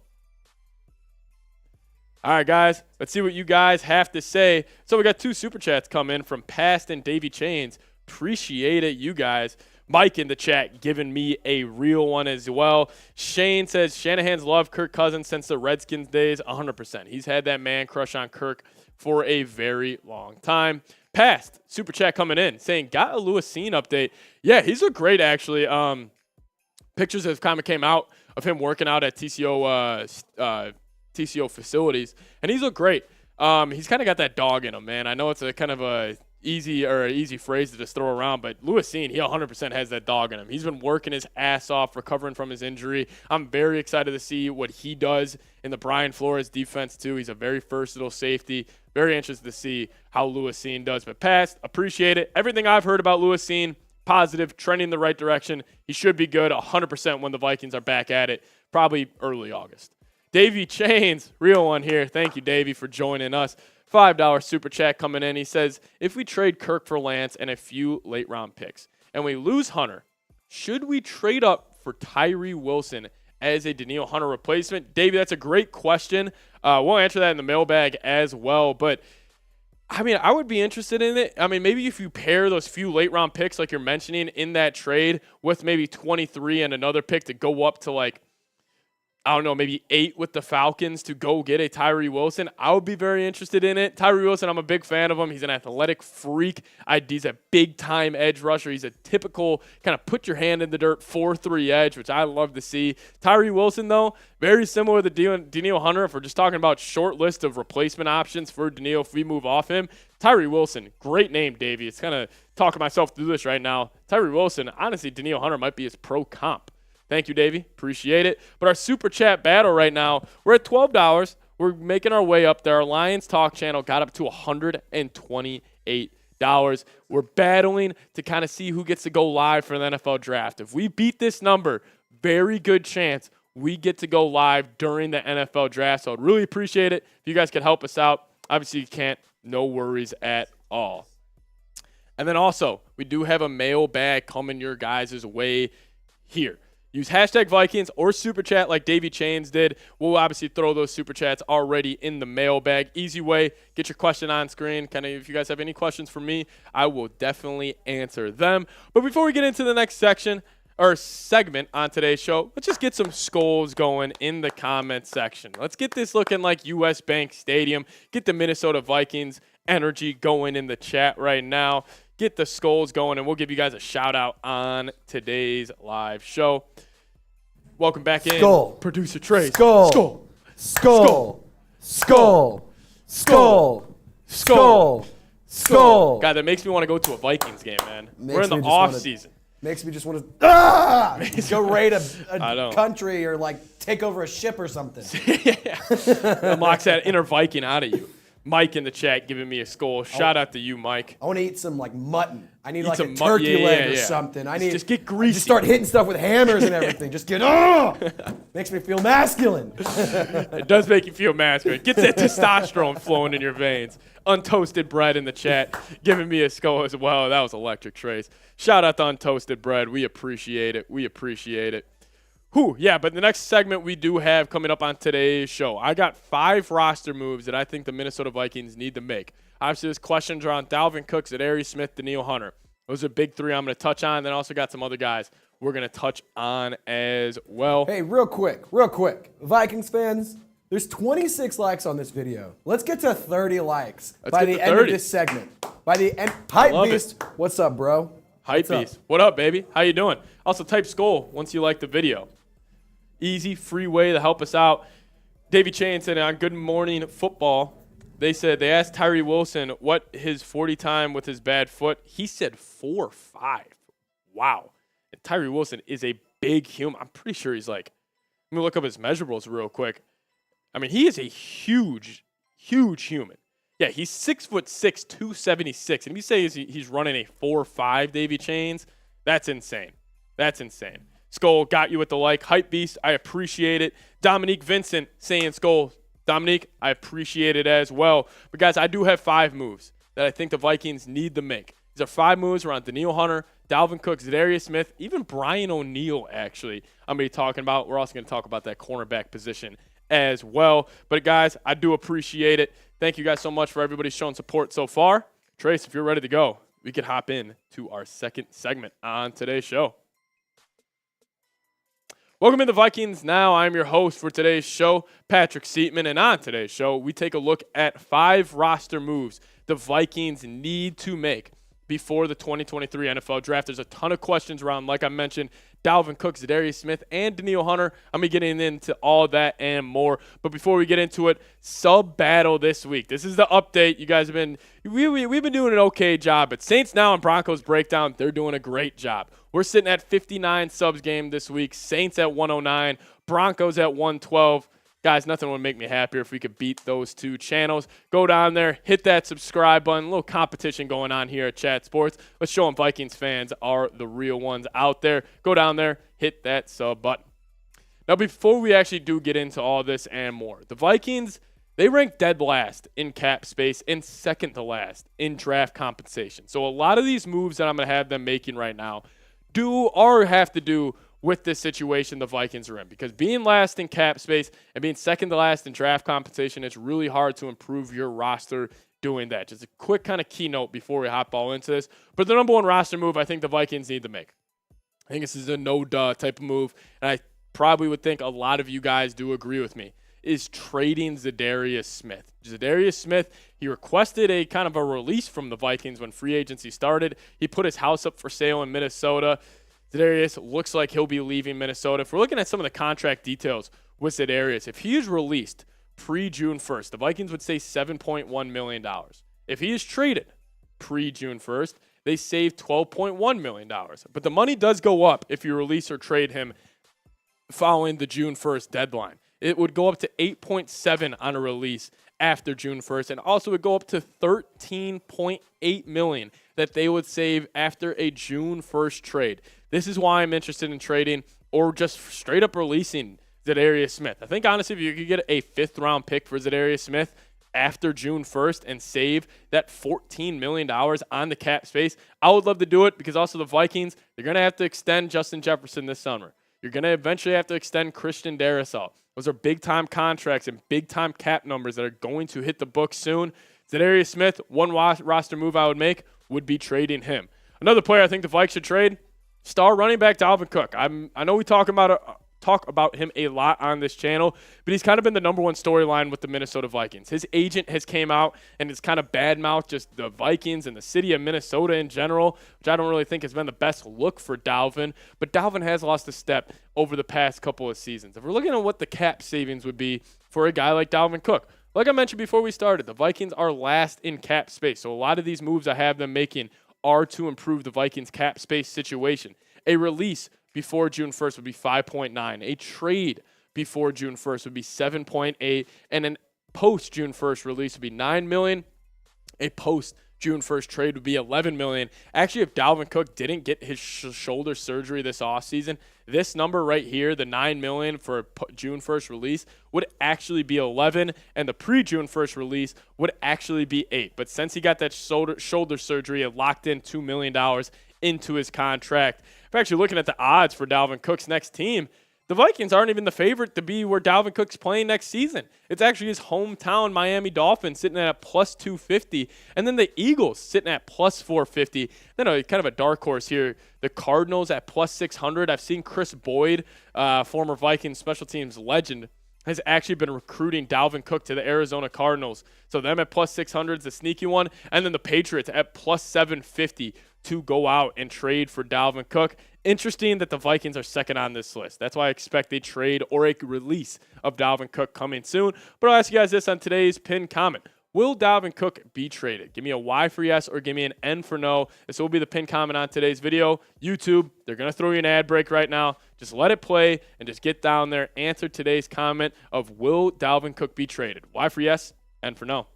All right, guys, let's see what you guys have to say. So we got 2 super chats come in from Past and Davy Chains. Appreciate it, you guys. Mike in the chat giving me a real one as well. Shane says, Shanahan's loved Kirk Cousins since the Redskins days. 100%. He's had that man crush on Kirk for a very long time. Past, super chat coming in, saying, got a Lewis Cine update. Yeah, he's looked great, actually. Pictures have kind of came out of him working out at TCO facilities, and he's looked great. He's kind of got that dog in him, man. I know it's a kind of a easy phrase to just throw around, but Lewis Cine, he 100% has that dog in him. He's been working his ass off, recovering from his injury. I'm very excited to see what he does in the Brian Flores defense, too. He's a very versatile safety. Very interested to see how Lewis Cine does. But Past, appreciate it. Everything I've heard about Lewis Cine, positive, trending in the right direction. He should be good 100% when the Vikings are back at it, probably early August. Davey Chains, real one here. Thank you, Davey, for joining us. $5 super chat coming in. He says, if we trade Kirk for Lance and a few late-round picks and we lose Hunter, should we trade up for Tyree Wilson as a Danielle Hunter replacement? Davey, that's a great question. We'll answer that in the mailbag as well. But, I mean, I would be interested in it. I mean, maybe if you pair those few late-round picks like you're mentioning in that trade with maybe 23 and another pick to go up to, like, I don't know, maybe 8 with the Falcons to go get a Tyree Wilson, I would be very interested in it. Tyree Wilson, I'm a big fan of him. He's an athletic freak. He's a big-time edge rusher. He's a typical kind of put your hand in the dirt 4-3 edge, which I love to see. Tyree Wilson, though, very similar to Danielle Hunter. If we're just talking about short list of replacement options for Danielle if we move off him, Tyree Wilson, great name, Davey. It's kind of talking myself through this right now. Tyree Wilson, honestly, Danielle Hunter might be his pro comp. Thank you, Davey. Appreciate it. But our Super Chat battle right now, we're at $12. We're making our way up there. Our Lions Talk channel got up to $128. We're battling to kind of see who gets to go live for the NFL Draft. If we beat this number, very good chance we get to go live during the NFL Draft. So I'd really appreciate it if you guys could help us out. Obviously, you can't. No worries at all. And then also, we do have a mailbag coming your guys' way here. Use hashtag Vikings or Super Chat like Davey Chains did. We'll obviously throw those Super Chats already in the mailbag. Easy way. Get your question on screen. Kind of, if you guys have any questions for me, I will definitely answer them. But before we get into the next section or segment on today's show, let's just get some skulls going in the comment section. Let's get this looking like US Bank Stadium. Get the Minnesota Vikings energy going in the chat right now. Get the skulls going, and we'll give you guys a shout-out on today's live show. Welcome back in. Skull. Producer Trey. Skull. Skull. Skull. Skull. Skull. Skull. Skull. God, that makes me want to go to a Vikings game, man. Makes We're in the me just off wanna- season. Makes me just want to go raid a country or like take over a ship or something. Unlocks that inner Viking out of you. Mike in the chat giving me a skull. Shout out to you, Mike. I want to eat some like mutton. I need like a some turkey leg or yeah. something. Just get greasy. Just start hitting stuff with hammers and everything. Just get makes me feel masculine. It does make you feel masculine. Gets that testosterone flowing in your veins. Untoasted Bread in the chat giving me a skull as well. That was electric, Trace. Shout out to Untoasted Bread. We appreciate it. We appreciate it. Yeah, but the next segment we do have coming up on today's show, I got 5 roster moves that I think the Minnesota Vikings need to make. Obviously, there's questions around Dalvin Cook, Za'Darius Smith, Danielle Hunter. Those are big 3 I'm going to touch on. Then also got some other guys we're going to touch on as well. Hey, real quick. Vikings fans, there's 26 likes on this video. Let's get to 30 likes by the end of this segment. By the end, Hype Beast, what's up, bro? Hype Beast. What up, baby? How you doing? Also, type skull once you like the video. Easy, free way to help us out. Davey Chain said on Good Morning Football, they asked Tyree Wilson what his 40 time with his bad foot. He said 4.5. Wow. And Tyree Wilson is a big human. I'm pretty sure he's like, let me look up his measurables real quick. I mean, he is a huge, huge human. Yeah, he's 6'6", 276. And if you say he's running a 4.5, Davey Chains, that's insane. That's insane. Skull got you with the like. Hype Beast, I appreciate it. Dominique Vincent saying Skull. Dominique, I appreciate it as well. But, guys, I do have 5 moves that I think the Vikings need to make. These are 5 moves around Danielle Hunter, Dalvin Cook, Za'Darius Smith, even Brian O'Neill, actually, I'm going to be talking about. We're also going to talk about that cornerback position as well. But, guys, I do appreciate it. Thank you guys so much for everybody showing support so far. Trace, if you're ready to go, we could hop in to our second segment on today's show. Welcome to the Vikings Now. I'm your host for today's show, Patrick Siepman, and on today's show, we take a look at 5 roster moves the Vikings need to make before the 2023 NFL Draft. There's a ton of questions around, like I mentioned, Dalvin Cook, Za'Darius Smith, and Danielle Hunter. I'm going to be getting into all that and more. But before we get into it, sub battle this week. This is the update. You guys have been we've been doing an okay job, but Saints Now and Broncos Breakdown, they're doing a great job. We're sitting at 59 subs game this week. Saints at 109, Broncos at 112. Guys, nothing would make me happier if we could beat those 2 channels. Go down there, hit that subscribe button. A little competition going on here at Chat Sports. Let's show them Vikings fans are the real ones out there. Go down there, hit that sub button. Now, before we actually do get into all this and more, the Vikings, they rank dead last in cap space and second to last in draft compensation. So a lot of these moves that I'm going to have them making right now have to do with this situation the Vikings are in, because being last in cap space and being second to last in draft compensation, it's really hard to improve your roster doing that. Just a quick kind of keynote before we hop all into this. But the number 1 roster move I think the Vikings need to make, I think this is a no-duh type of move, and I probably would think a lot of you guys do agree with me, is trading Za'Darius Smith. Za'Darius Smith, he requested a kind of a release from the Vikings when free agency started. He put his house up for sale in Minnesota. Za'Darius looks like he'll be leaving Minnesota. If we're looking at some of the contract details with Za'Darius, if he is released pre-June 1st, the Vikings would save $7.1 million. If he is traded pre-June 1st, they save $12.1 million. But the money does go up if you release or trade him following the June 1st deadline. It would go up to 8.7 on a release after June 1st, and also would go up to $13.8 million that they would save after a June 1st trade. This is why I'm interested in trading or just straight up releasing Za'Darius Smith. I think, honestly, if you could get a 5th-round pick for Za'Darius Smith after June 1st and save that $14 million on the cap space, I would love to do it, because also the Vikings, they're going to have to extend Justin Jefferson this summer. You're going to eventually have to extend Christian Darrisaw. Those are big-time contracts and big-time cap numbers that are going to hit the books soon. Za'Darius Smith, one roster move I would make would be trading him. Another player I think the Vikes should trade, star running back Dalvin Cook. I know we talk about him a lot on this channel, but he's kind of been the number one storyline with the Minnesota Vikings. His agent has came out and it's kind of badmouthed just the Vikings and the city of Minnesota in general, which I don't really think has been the best look for Dalvin. But Dalvin has lost a step over the past couple of seasons. If we're looking at what the cap savings would be for a guy like Dalvin Cook, like I mentioned before we started, the Vikings are last in cap space. So a lot of these moves I have them making are to improve the Vikings cap space situation. A release before June 1st would be 5.9. A trade before June 1st would be 7.8. And an post-June 1st release would be $9 million. A post-June 1st trade would be $11 million. Actually, if Dalvin Cook didn't get his shoulder surgery this offseason, this number right here, the $9 million for a June 1st release, would actually be 11, and the pre-June 1st release would actually be 8. But since he got that shoulder surgery, it locked in $2 million into his contract. If actually looking at the odds for Dalvin Cook's next team, the Vikings aren't even the favorite to be where Dalvin Cook's playing next season. It's actually his hometown Miami Dolphins sitting at plus 250, and then the Eagles sitting at plus 450. Then kind of a dark horse here, the Cardinals at plus 600. I've seen Chris Boyd, former Vikings special teams legend, has actually been recruiting Dalvin Cook to the Arizona Cardinals. So them at plus 600 is a sneaky one. And then the Patriots at plus 750 to go out and trade for Dalvin Cook. Interesting that the Vikings are second on this list. That's why I expect a trade or a release of Dalvin Cook coming soon. But I'll ask you guys this on today's pinned comment. Will Dalvin Cook be traded? Give me a Y for yes or give me an N for no. This will be the pinned comment on today's video. YouTube, they're going to throw you an ad break right now. Just let it play and just get down there. Answer today's comment of will Dalvin Cook be traded? Y for yes, N for no.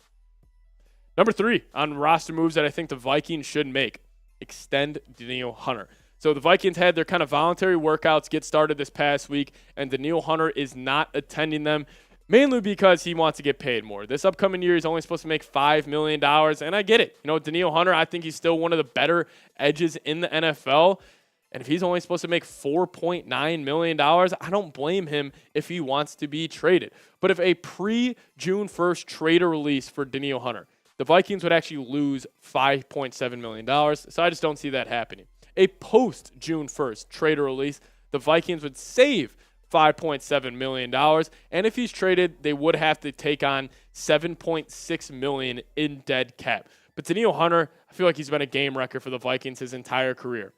Number 3 on roster moves that I think the Vikings should make. Extend Danielle Hunter. So the Vikings had their kind of voluntary workouts get started this past week, and Danielle Hunter is not attending them, mainly because he wants to get paid more. This upcoming year, he's only supposed to make $5 million, and I get it. Danielle Hunter, I think he's still one of the better edges in the NFL, and if he's only supposed to make $4.9 million, I don't blame him if he wants to be traded. But if a pre-June 1st trade or release for Danielle Hunter, the Vikings would actually lose $5.7 million, so I just don't see that happening. A post-June 1st trade or release, the Vikings would save $5.7 million, and if he's traded, they would have to take on $7.6 million in dead cap. But Danielle Hunter, I feel like he's been a game wrecker for the Vikings his entire career.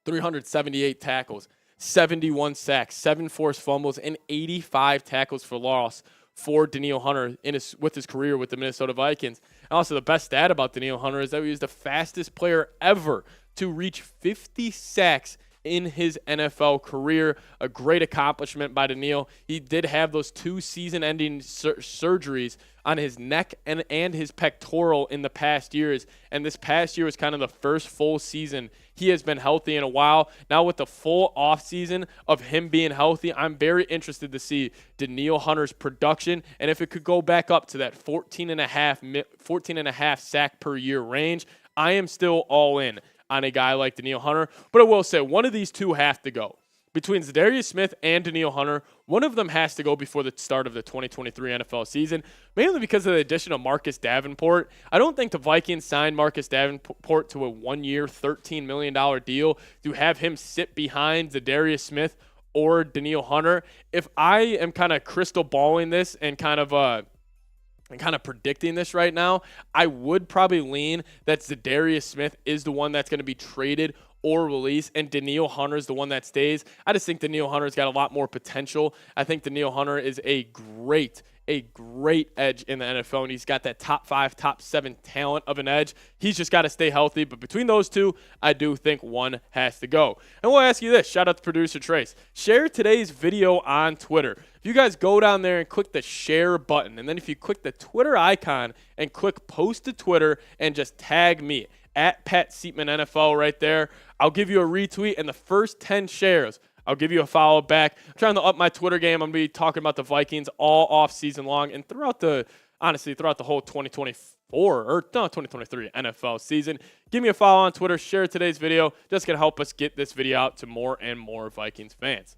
378 tackles, 71 sacks, 7 forced fumbles, and 85 tackles for loss for Danielle Hunter with his career with the Minnesota Vikings. And also, the best stat about Danielle Hunter is that he was the fastest player ever to reach 50 sacks in his NFL career. A great accomplishment by Danielle. He did have those 2 season-ending surgeries on his neck and his pectoral in the past years, and this past year was kind of the first full season he has been healthy in a while. Now with the full offseason of him being healthy, I'm very interested to see Danielle Hunter's production, and if it could go back up to that 14 and a half sack per year range, I am still all in on a guy like Danielle Hunter. But I will say, one of these two have to go. Between Za'Darius Smith and Danielle Hunter, one of them has to go before the start of the 2023 NFL season, mainly because of the addition of Marcus Davenport. I don't think the Vikings signed Marcus Davenport to a 1-year, $13 million deal to have him sit behind Za'Darius Smith or Danielle Hunter. If I am kind of crystal balling this and kind of predicting this right now, I would probably lean that Za'Darius Smith is the one that's going to be traded or released, and Danielle Hunter is the one that stays. I just think Danielle Hunter's got a lot more potential. I think Danielle Hunter is a great edge in the NFL, and he's got that top 5, top 7 talent of an edge. He's just got to stay healthy, but between those two, I do think one has to go. And we'll ask you this. Shout out to producer Trace. Share today's video on Twitter. If you guys go down there and click the share button, and then if you click the Twitter icon and click post to Twitter and just tag me, at Pat Siepman NFL right there, I'll give you a retweet, and the first 10 shares, I'll give you a follow back. I'm trying to up my Twitter game. I'm going to be talking about the Vikings all off season long and throughout the whole 2023 NFL season. Give me a follow on Twitter. Share today's video. Just going to help us get this video out to more and more Vikings fans.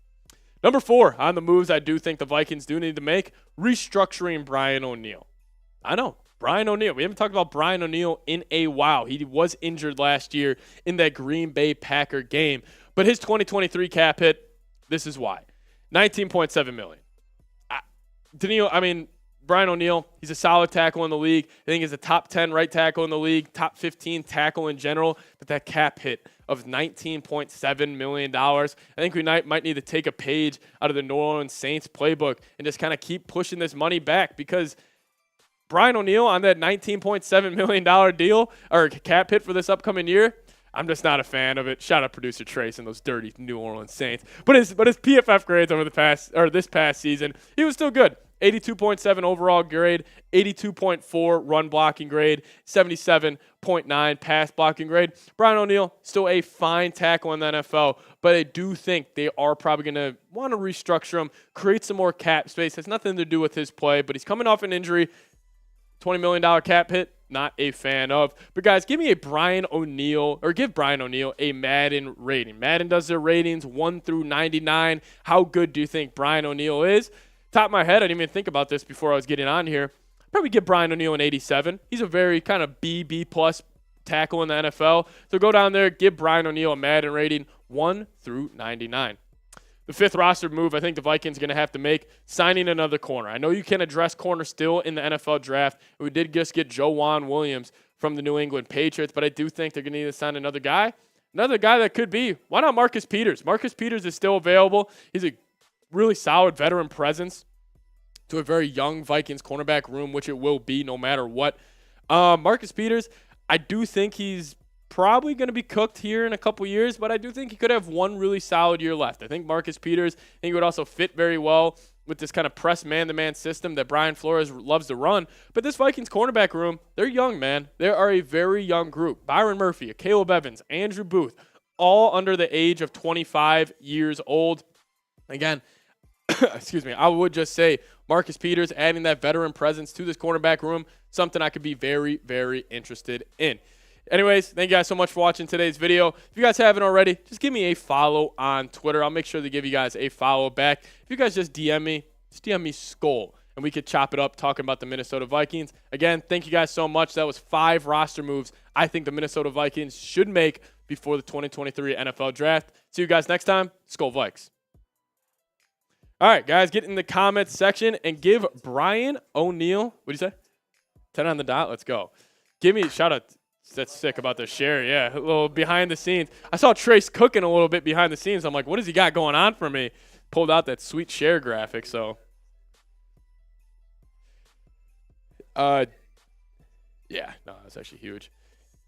Number 4 on the moves I do think the Vikings do need to make, restructuring Brian O'Neill. I know. Brian O'Neill. We haven't talked about Brian O'Neill in a while. He was injured last year in that Green Bay Packer game. But his 2023 cap hit, this is why. $19.7 million. Brian O'Neill, he's a solid tackle in the league. I think he's a top 10 right tackle in the league, top 15 tackle in general. But that cap hit of $19.7 million, I think we might need to take a page out of the New Orleans Saints playbook and just kind of keep pushing this money back, because Brian O'Neill on that $19.7 million deal or cap hit for this upcoming year, I'm just not a fan of it. Shout out producer Trace and those dirty New Orleans Saints. But his PFF grades over this past season, he was still good. 82.7 overall grade, 82.4 run blocking grade, 77.9 pass blocking grade. Brian O'Neill, still a fine tackle in the NFL, but I do think they are probably going to want to restructure him, create some more cap space. Has nothing to do with his play, but he's coming off an injury. $20 million cap hit, not a fan of. But guys, give Brian O'Neill a Madden rating. Madden does their ratings 1 through 99. How good do you think Brian O'Neill is? Top of my head, I didn't even think about this before I was getting on here. Probably give Brian O'Neill an 87. He's a very kind of B+ tackle in the NFL. So go down there, give Brian O'Neill a Madden rating 1 through 99. The 5th roster move I think the Vikings are going to have to make, signing another corner. I know you can address corner still in the NFL draft. We did just get Joejuan Williams from the New England Patriots, but I do think they're going to need to sign another guy. Another guy that could be, why not Marcus Peters? Marcus Peters is still available. He's a really solid veteran presence to a very young Vikings cornerback room, which it will be no matter what. Marcus Peters, I do think he's probably going to be cooked here in a couple years, but I do think he could have one really solid year left. I think Marcus Peters, he would also fit very well with this kind of press man-to-man system that Brian Flores loves to run. But this Vikings cornerback room, they're young, man. They are a very young group. Byron Murphy, Caleb Evans, Andrew Booth, all under the age of 25 years old. Again, excuse me, I would just say Marcus Peters adding that veteran presence to this cornerback room, something I could be very, very interested in. Anyways, thank you guys so much for watching today's video. If you guys haven't already, just give me a follow on Twitter. I'll make sure to give you guys a follow back. If you guys just DM me Skull, and we could chop it up talking about the Minnesota Vikings. Again, thank you guys so much. That was 5 roster moves I think the Minnesota Vikings should make before the 2023 NFL Draft. See you guys next time. Skull Vikes. All right, guys, get in the comments section and give Brian O'Neill, what do you say? 10 on the dot. Let's go. Give me a shout out. That's sick about the share. Yeah, a little behind the scenes. I saw Trace cooking a little bit behind the scenes. I'm like, what has he got going on for me? Pulled out that sweet share graphic. So, yeah, no, that's actually huge.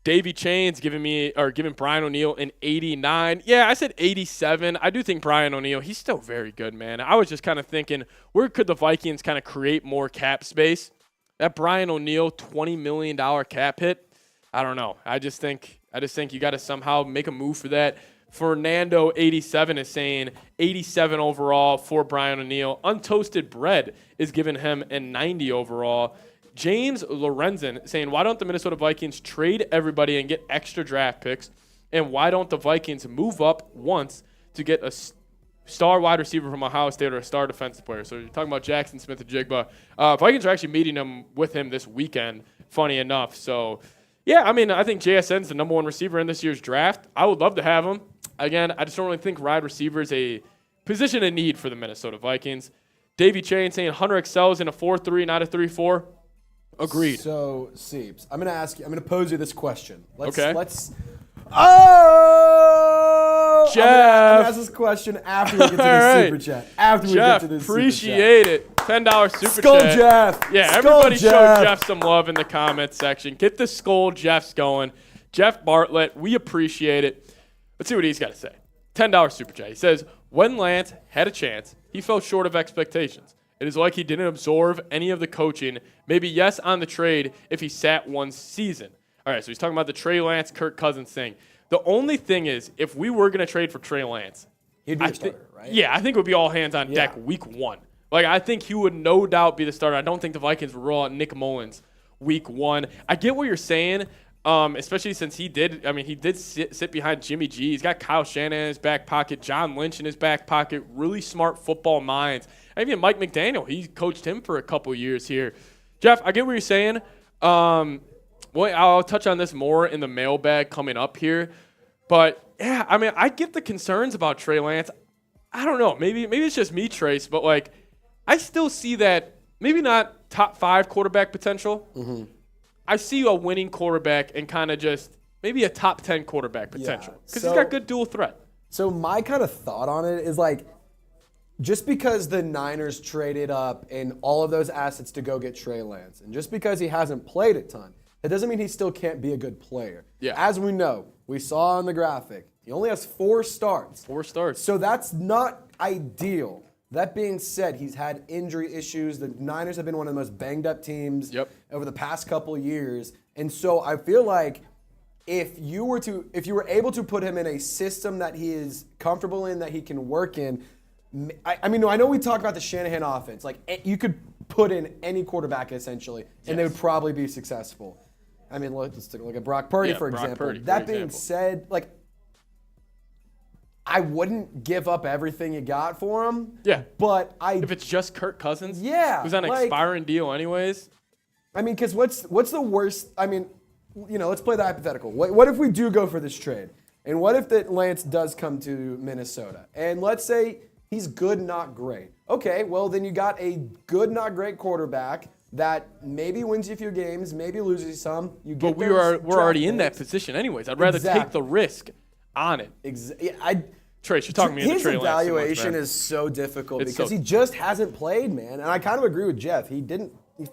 Davey Chains giving Brian O'Neill an 89. Yeah, I said 87. I do think Brian O'Neill, he's still very good, man. I was just kind of thinking, where could the Vikings kind of create more cap space? That Brian O'Neill $20 million cap hit, I don't know. I just think you got to somehow make a move for that. Fernando 87 is saying 87 overall for Brian O'Neill. Untoasted Bread is giving him a 90 overall. James Lorenzen saying, why don't the Minnesota Vikings trade everybody and get extra draft picks? And why don't the Vikings move up once to get a star wide receiver from Ohio State or a star defensive player? So you're talking about Jackson Smith-Njigba. Vikings are actually meeting with him this weekend, funny enough. So, yeah, I mean, I think JSN's the number 1 receiver in this year's draft. I would love to have him. Again, I just don't really think wide receiver is a position of need for the Minnesota Vikings. Davey Chain saying Hunter excels in a 4-3, not a 3-4. Agreed. So, Seeps, I'm going to pose you this question. Okay. Oh! Jeff. I'm going to ask this question after we get to the super chat. After we Jeff, get to the appreciate it. $10 super Skull chat. Jeff. Yeah, Skull everybody show Jeff. Jeff some love in the comments section. Get the Skull Jeffs going. Jeff Bartlett, we appreciate it. Let's see what he's got to say. $10 super chat. He says, when Lance had a chance, he fell short of expectations. It is like he didn't absorb any of the coaching. Maybe yes on the trade if he sat one season. All right, so he's talking about the Trey Lance, Kirk Cousins thing. The only thing is, if we were going to trade for Trey Lance, he'd be a starter, right? Yeah, I think it would be all hands on deck week 1. Like, I think he would no doubt be the starter. I don't think the Vikings would roll out Nick Mullins week 1. I get what you're saying, especially since he did sit behind Jimmy G. He's got Kyle Shanahan in his back pocket, John Lynch in his back pocket, really smart football minds. And even Mike McDaniel, he coached him for a couple years here. Jeff, I get what you're saying. Well, I'll touch on this more in the mailbag coming up here. But, yeah, I mean, I get the concerns about Trey Lance. I don't know. Maybe it's just me, Trace, but, like, I still see that maybe not top 5 quarterback potential. Mm-hmm. I see a winning quarterback and kind of just maybe a top 10 quarterback potential because he's got good dual threat. So my kind of thought on it is, like, just because the Niners traded up and all of those assets to go get Trey Lance, and just because he hasn't played a ton, that doesn't mean he still can't be a good player. Yeah. As we know, we saw on the graphic, he only has 4 starts. 4 starts. So that's not ideal. That being said, he's had injury issues. The Niners have been one of the most banged up teams over the past couple years. And so I feel like if you were able to put him in a system that he is comfortable in, that he can work in, I know we talked about the Shanahan offense. Like, you could put in any quarterback essentially, and they would probably be successful. I mean, let's take a look at Brock Purdy, for example. That being said, like, I wouldn't give up everything you got for him. Yeah. But if it's just Kirk Cousins, who's on an expiring deal anyways. I mean, because what's the worst? I mean, let's play the hypothetical. What if we do go for this trade? And what if that Lance does come to Minnesota? And let's say he's good, not great. Okay, well, then you got a good, not great quarterback that maybe wins you a few games, maybe loses you some. But we're already in that position anyways. I'd rather take the risk on it. Trace, you're talking me into Trey Lance. His evaluation is so difficult because he just hasn't played, man. And I kind of agree with Jeff. He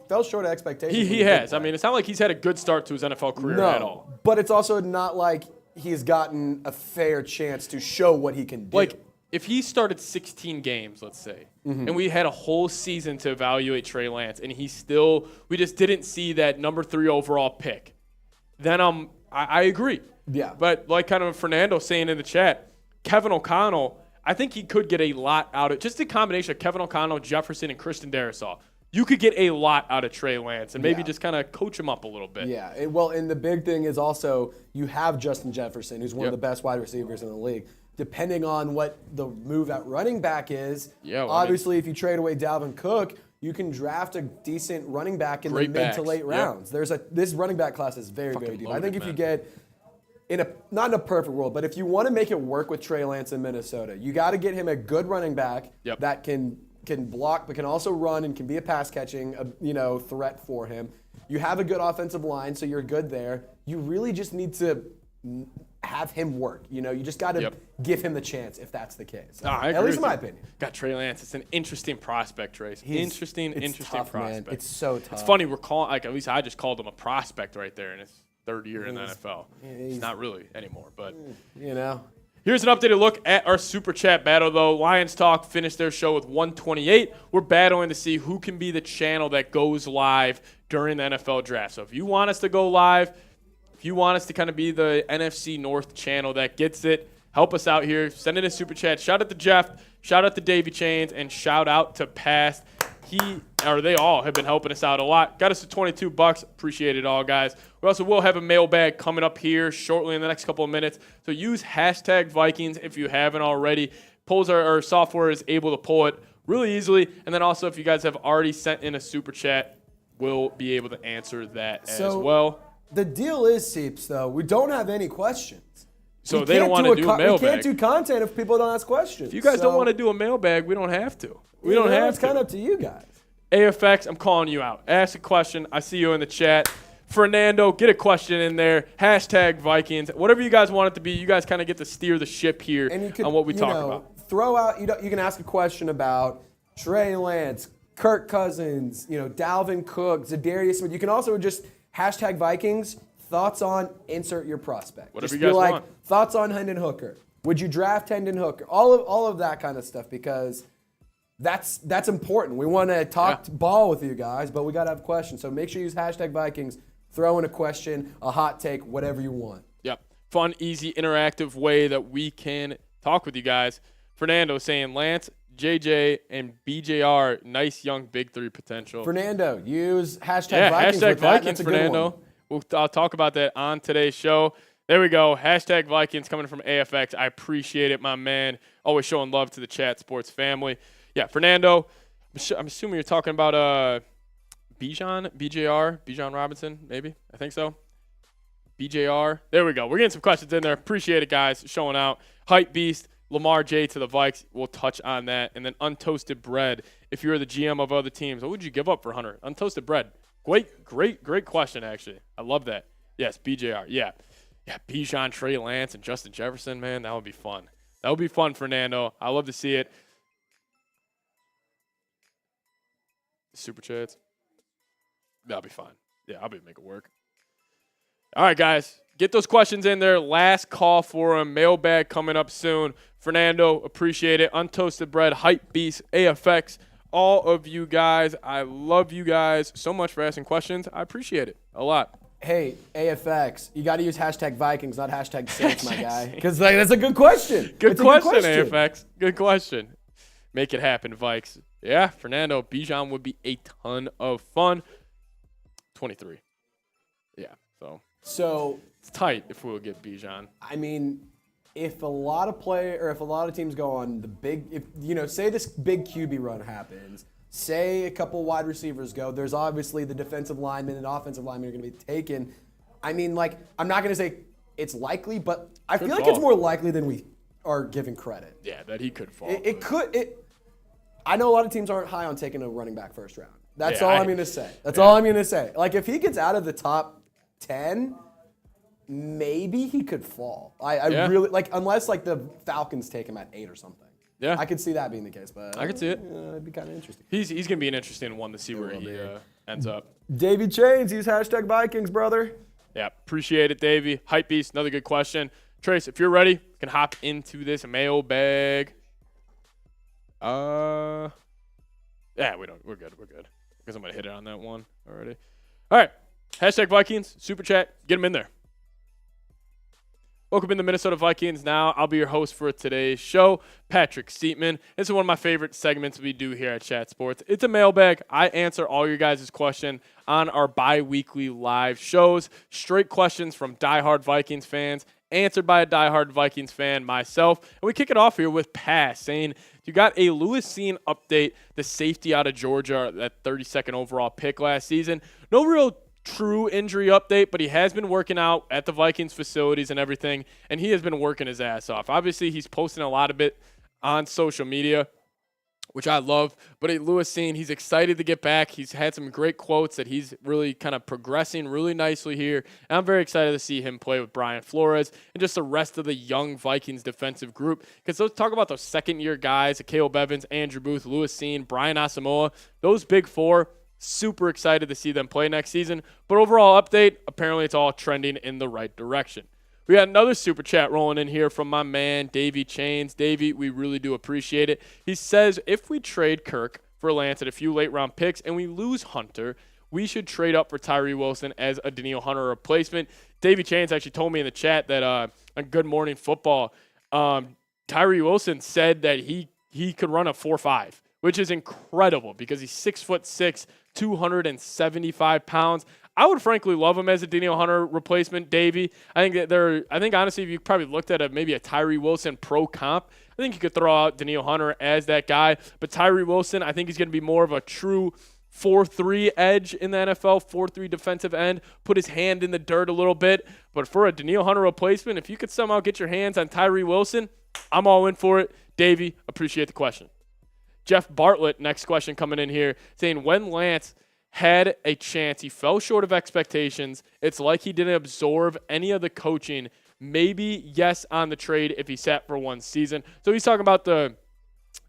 fell short of expectations. He has. I mean, it's not like he's had a good start to his NFL career at all. But it's also not like he's gotten a fair chance to show what he can do. Like, if he started 16 games, let's say, and we had a whole season to evaluate Trey Lance, and we just didn't see that number 3 overall pick, then I agree. Yeah. But like kind of Fernando saying in the chat, Kevin O'Connell, I think he could get a lot out of just a combination of Kevin O'Connell, Jefferson, and Christian Darrisaw. You could get a lot out of Trey Lance and maybe just kind of coach him up a little bit. Yeah. And the big thing is also you have Justin Jefferson, who's one of the best wide receivers in the league. Depending on what the move at running back is, obviously if you trade away Dalvin Cook, you can draft a decent running back in the mid to late rounds. This running back class is very, very deep. I think if you get not in a perfect world, but if you want to make it work with Trey Lance in Minnesota, you got to get him a good running back that can block, but can also run and can be a pass catching threat for him. You have a good offensive line, so you're good there. You really just need to have him work. You just got to give him the chance if that's the case. At least in my opinion. Got Trey Lance. It's an interesting prospect, Trace. Interesting tough, prospect. Man. It's so tough. It's funny we're calling at least I just called him a prospect right there in his 3rd year in the NFL. He's not really anymore, but Here's an updated look at our Super Chat battle, though. Lions Talk finished their show with 128. We're battling to see who can be the channel that goes live during the NFL Draft. So if you want us to go live, if you want us to kind of be the NFC North channel that gets it, help us out here. Send in a Super Chat. Shout out to Jeff. Shout out to Davey Chains. And shout out to Past. They all have been helping us out a lot. Got us to $22. Appreciate it all, guys. We also will have a mailbag coming up here shortly in the next couple of minutes. So use hashtag Vikings if you haven't already. Our software is able to pull it really easily. And then also if you guys have already sent in a Super Chat, we'll be able to answer that as well. The deal is, Seeps, though, we don't have any questions. So they don't want to do a mailbag. We can't do content if people don't ask questions. If you guys don't want to do a mailbag, we don't have to. We don't have to. It's kind of up to you guys. AFX, I'm calling you out. Ask a question. I see you in the chat. Fernando, get a question in there. Hashtag Vikings. Whatever you guys want it to be, you guys kind of get to steer the ship here on what we talk about. Throw out, you can ask a question about Trey Lance, Kirk Cousins, Dalvin Cook, Za'Darius. You can also just hashtag Vikings, thoughts on insert your prospect. Whatever you guys want. Thoughts on Hendon Hooker. Would you draft Hendon Hooker? All of that kind of stuff, because that's important. We want to talk ball with you guys, but we got to have questions. So make sure you use hashtag Vikings. Throw in a question, a hot take, whatever you want. Yep. Fun, easy, interactive way that we can talk with you guys. Fernando saying Lance, JJ, and BJR, nice young big three potential. Fernando, use hashtag Vikings. Hashtag with Vikings, That's a Fernando. I'll talk about that on today's show. There we go. Hashtag Vikings coming from AFX. I appreciate it, my man. Always showing love to the Chat Sports family. Yeah, Fernando, I'm assuming you're talking about Bijan Robinson, maybe? I think so. BJR. There we go. We're getting some questions in there. Appreciate it, guys, showing out. Hype Beast, Lamar J to the Vikes. We'll touch on that. And then Untoasted Bread. If you're the GM of other teams, what would you give up for Hunter? Untoasted Bread. Great question, actually. I love that. Yes, BJR. Yeah, Bijan, Trey Lance, and Justin Jefferson, man, that would be fun. That would be fun, Fernando. I love to see it. Super chats. That'll be fine. Yeah, I'll be able to make it work. All right, guys. Get those questions in there. Last call for them. Mailbag coming up soon. Fernando, appreciate it. Untoasted Bread, Hype Beast, AFX, all of you guys. I love you guys so much for asking questions. I appreciate it a lot. Hey, AFX, you got to use hashtag Vikings, not hashtag Saints, my guy. Because that's a good question. Good question, AFX. Good question. Make it happen, Vikes. Yeah, Fernando, Bijan would be a ton of fun. 23. Yeah, so it's tight if we'll get Bijan. I mean, if a lot of teams go on the big, say this big QB run happens, say a couple wide receivers go, there's obviously the defensive linemen and offensive linemen are going to be taken. I mean, I'm not going to say it's likely, but I feel like it's more likely than we are giving credit. Yeah, that he could fall. It could. I know a lot of teams aren't high on taking a running back first round. That's all I'm going to say. All I'm going to say. If he gets out of the top 10, maybe he could fall. I really, unless the Falcons take him at 8 or something. Yeah. I could see that being the case, but I could see it. It'd be kind of interesting. He's going to be an interesting one to see where he ends up. Davey Chains, use hashtag Vikings, brother. Yeah, appreciate it, Davey. Hype Beast, another good question. Trace, if you're ready, you can hop into this mailbag. Yeah, we're good. Because I'm going to hit it on that one already. All right. Hashtag Vikings, Super Chat, get them in there. Welcome in the Minnesota Vikings Now. I'll be your host for today's show, Patrick Siepman. This is one of my favorite segments we do here at Chat Sports. It's a mailbag. I answer all your guys' questions on our bi-weekly live shows. Straight questions from diehard Vikings fans, answered by a diehard Vikings fan, myself. And we kick it off here with Pass saying, you got a Lewis Cine update, the safety out of Georgia, that 32nd overall pick last season. No real true injury update, but he has been working out at the Vikings facilities and everything, and he has been working his ass off. Obviously, he's posting a lot of it on social media, which I love. But at Lewis Cine, he's excited to get back. He's had some great quotes that he's really kind of progressing really nicely here. And I'm very excited to see him play with Brian Flores and just the rest of the young Vikings defensive group. Because let's talk about those second-year guys, Caleb Evans, Andrew Booth, Lewis Cine, Brian Asamoah, those big four. Super excited to see them play next season. But overall update, apparently it's all trending in the right direction. We got another super chat rolling in here from my man, Davey Chains. Davey, we really do appreciate it. He says, if we trade Kirk for Lance at a few late-round picks and we lose Hunter, we should trade up for Tyree Wilson as a Daniil Hunter replacement. Davey Chains actually told me in the chat that on Good Morning Football, Tyree Wilson said that he could run a 4.5, which is incredible because he's 6'6", 275 pounds. I would frankly love him as a Daniil Hunter replacement, Davey. I think honestly, if you probably looked at maybe a Tyree Wilson pro comp, I think you could throw out Daniil Hunter as that guy. But Tyree Wilson, I think he's going to be more of a true 4-3 edge in the NFL, 4-3 defensive end, put his hand in the dirt a little bit. But for a Danielle Hunter replacement, if you could somehow get your hands on Tyree Wilson, I'm all in for it. Davey, appreciate the question. Jeff Bartlett, next question coming in here, saying when Lance had a chance, he fell short of expectations. It's like he didn't absorb any of the coaching. Maybe yes on the trade if he sat for one season. So he's talking about the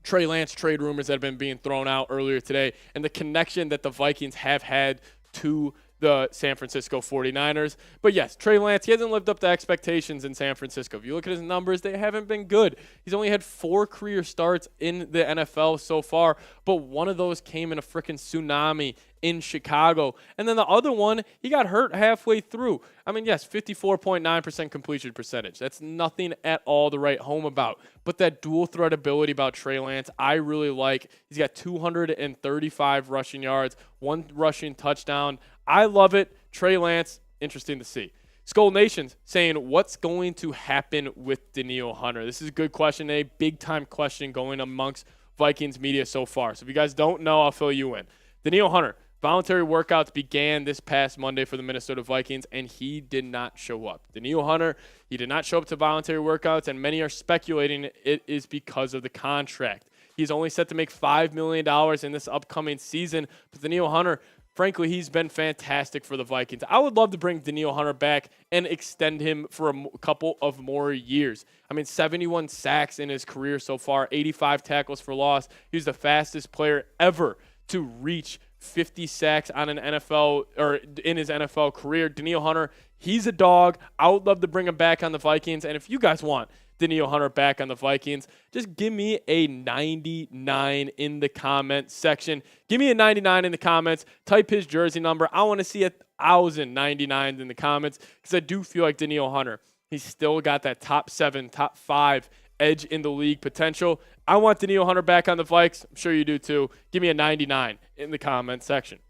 Trey Lance trade rumors that have been being thrown out earlier today and the connection that the Vikings have had to the San Francisco 49ers. But yes, Trey Lance, he hasn't lived up to expectations in San Francisco. If you look at his numbers, they haven't been good. He's only had 4 career starts in the NFL so far, but one of those came in a freaking tsunami in Chicago. And then the other one, he got hurt halfway through. I mean, yes, 54.9% completion percentage. That's nothing at all to write home about. But that dual threat ability about Trey Lance, I really like. He's got 235 rushing yards, 1 rushing touchdown. I love it. Trey Lance, interesting to see. Skull Nation's saying, what's going to happen with Danielle Hunter? This is a good question, a big-time question going amongst Vikings media so far. So if you guys don't know, I'll fill you in. Danielle Hunter, voluntary workouts began this past Monday for the Minnesota Vikings, and he did not show up. Danielle Hunter, he did not show up to voluntary workouts, and many are speculating it is because of the contract. He's only set to make $5 million in this upcoming season, but Danielle Hunter, frankly, he's been fantastic for the Vikings. I would love to bring Danielle Hunter back and extend him for a couple of more years. I mean, 71 sacks in his career so far, 85 tackles for loss. He was the fastest player ever to reach 50 sacks on an NFL or in his NFL career. Danielle Hunter, he's a dog. I would love to bring him back on the Vikings. And if you guys want Danielle Hunter back on the Vikings, just give me a 99 in the comment section. Give me a 99 in the comments. Type his jersey number. I want to see 1,000 99s in the comments because I do feel like Danielle Hunter, he's still got that top 7, top 5 edge in the league potential. I want Danielle Hunter back on the Vikes. I'm sure you do too. Give me a 99 in the comment section.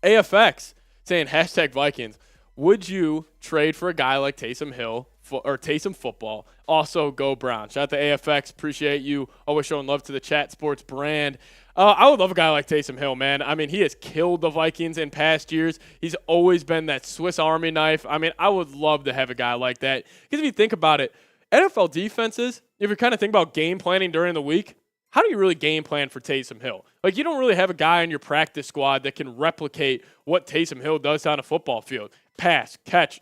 AFX saying #Vikings. Would you trade for a guy like Taysom Hill or Taysom football? Also, go Browns. Shout out to AFX. Appreciate you. Always showing love to the Chat Sports brand. I would love a guy like Taysom Hill, man. I mean, he has killed the Vikings in past years. He's always been that Swiss Army knife. I mean, I would love to have a guy like that. Because if you think about it, NFL defenses, if you're kind of thinking about game planning during the week, how do you really game plan for Taysom Hill? Like, you don't really have a guy in your practice squad that can replicate what Taysom Hill does on a football field. Pass, catch,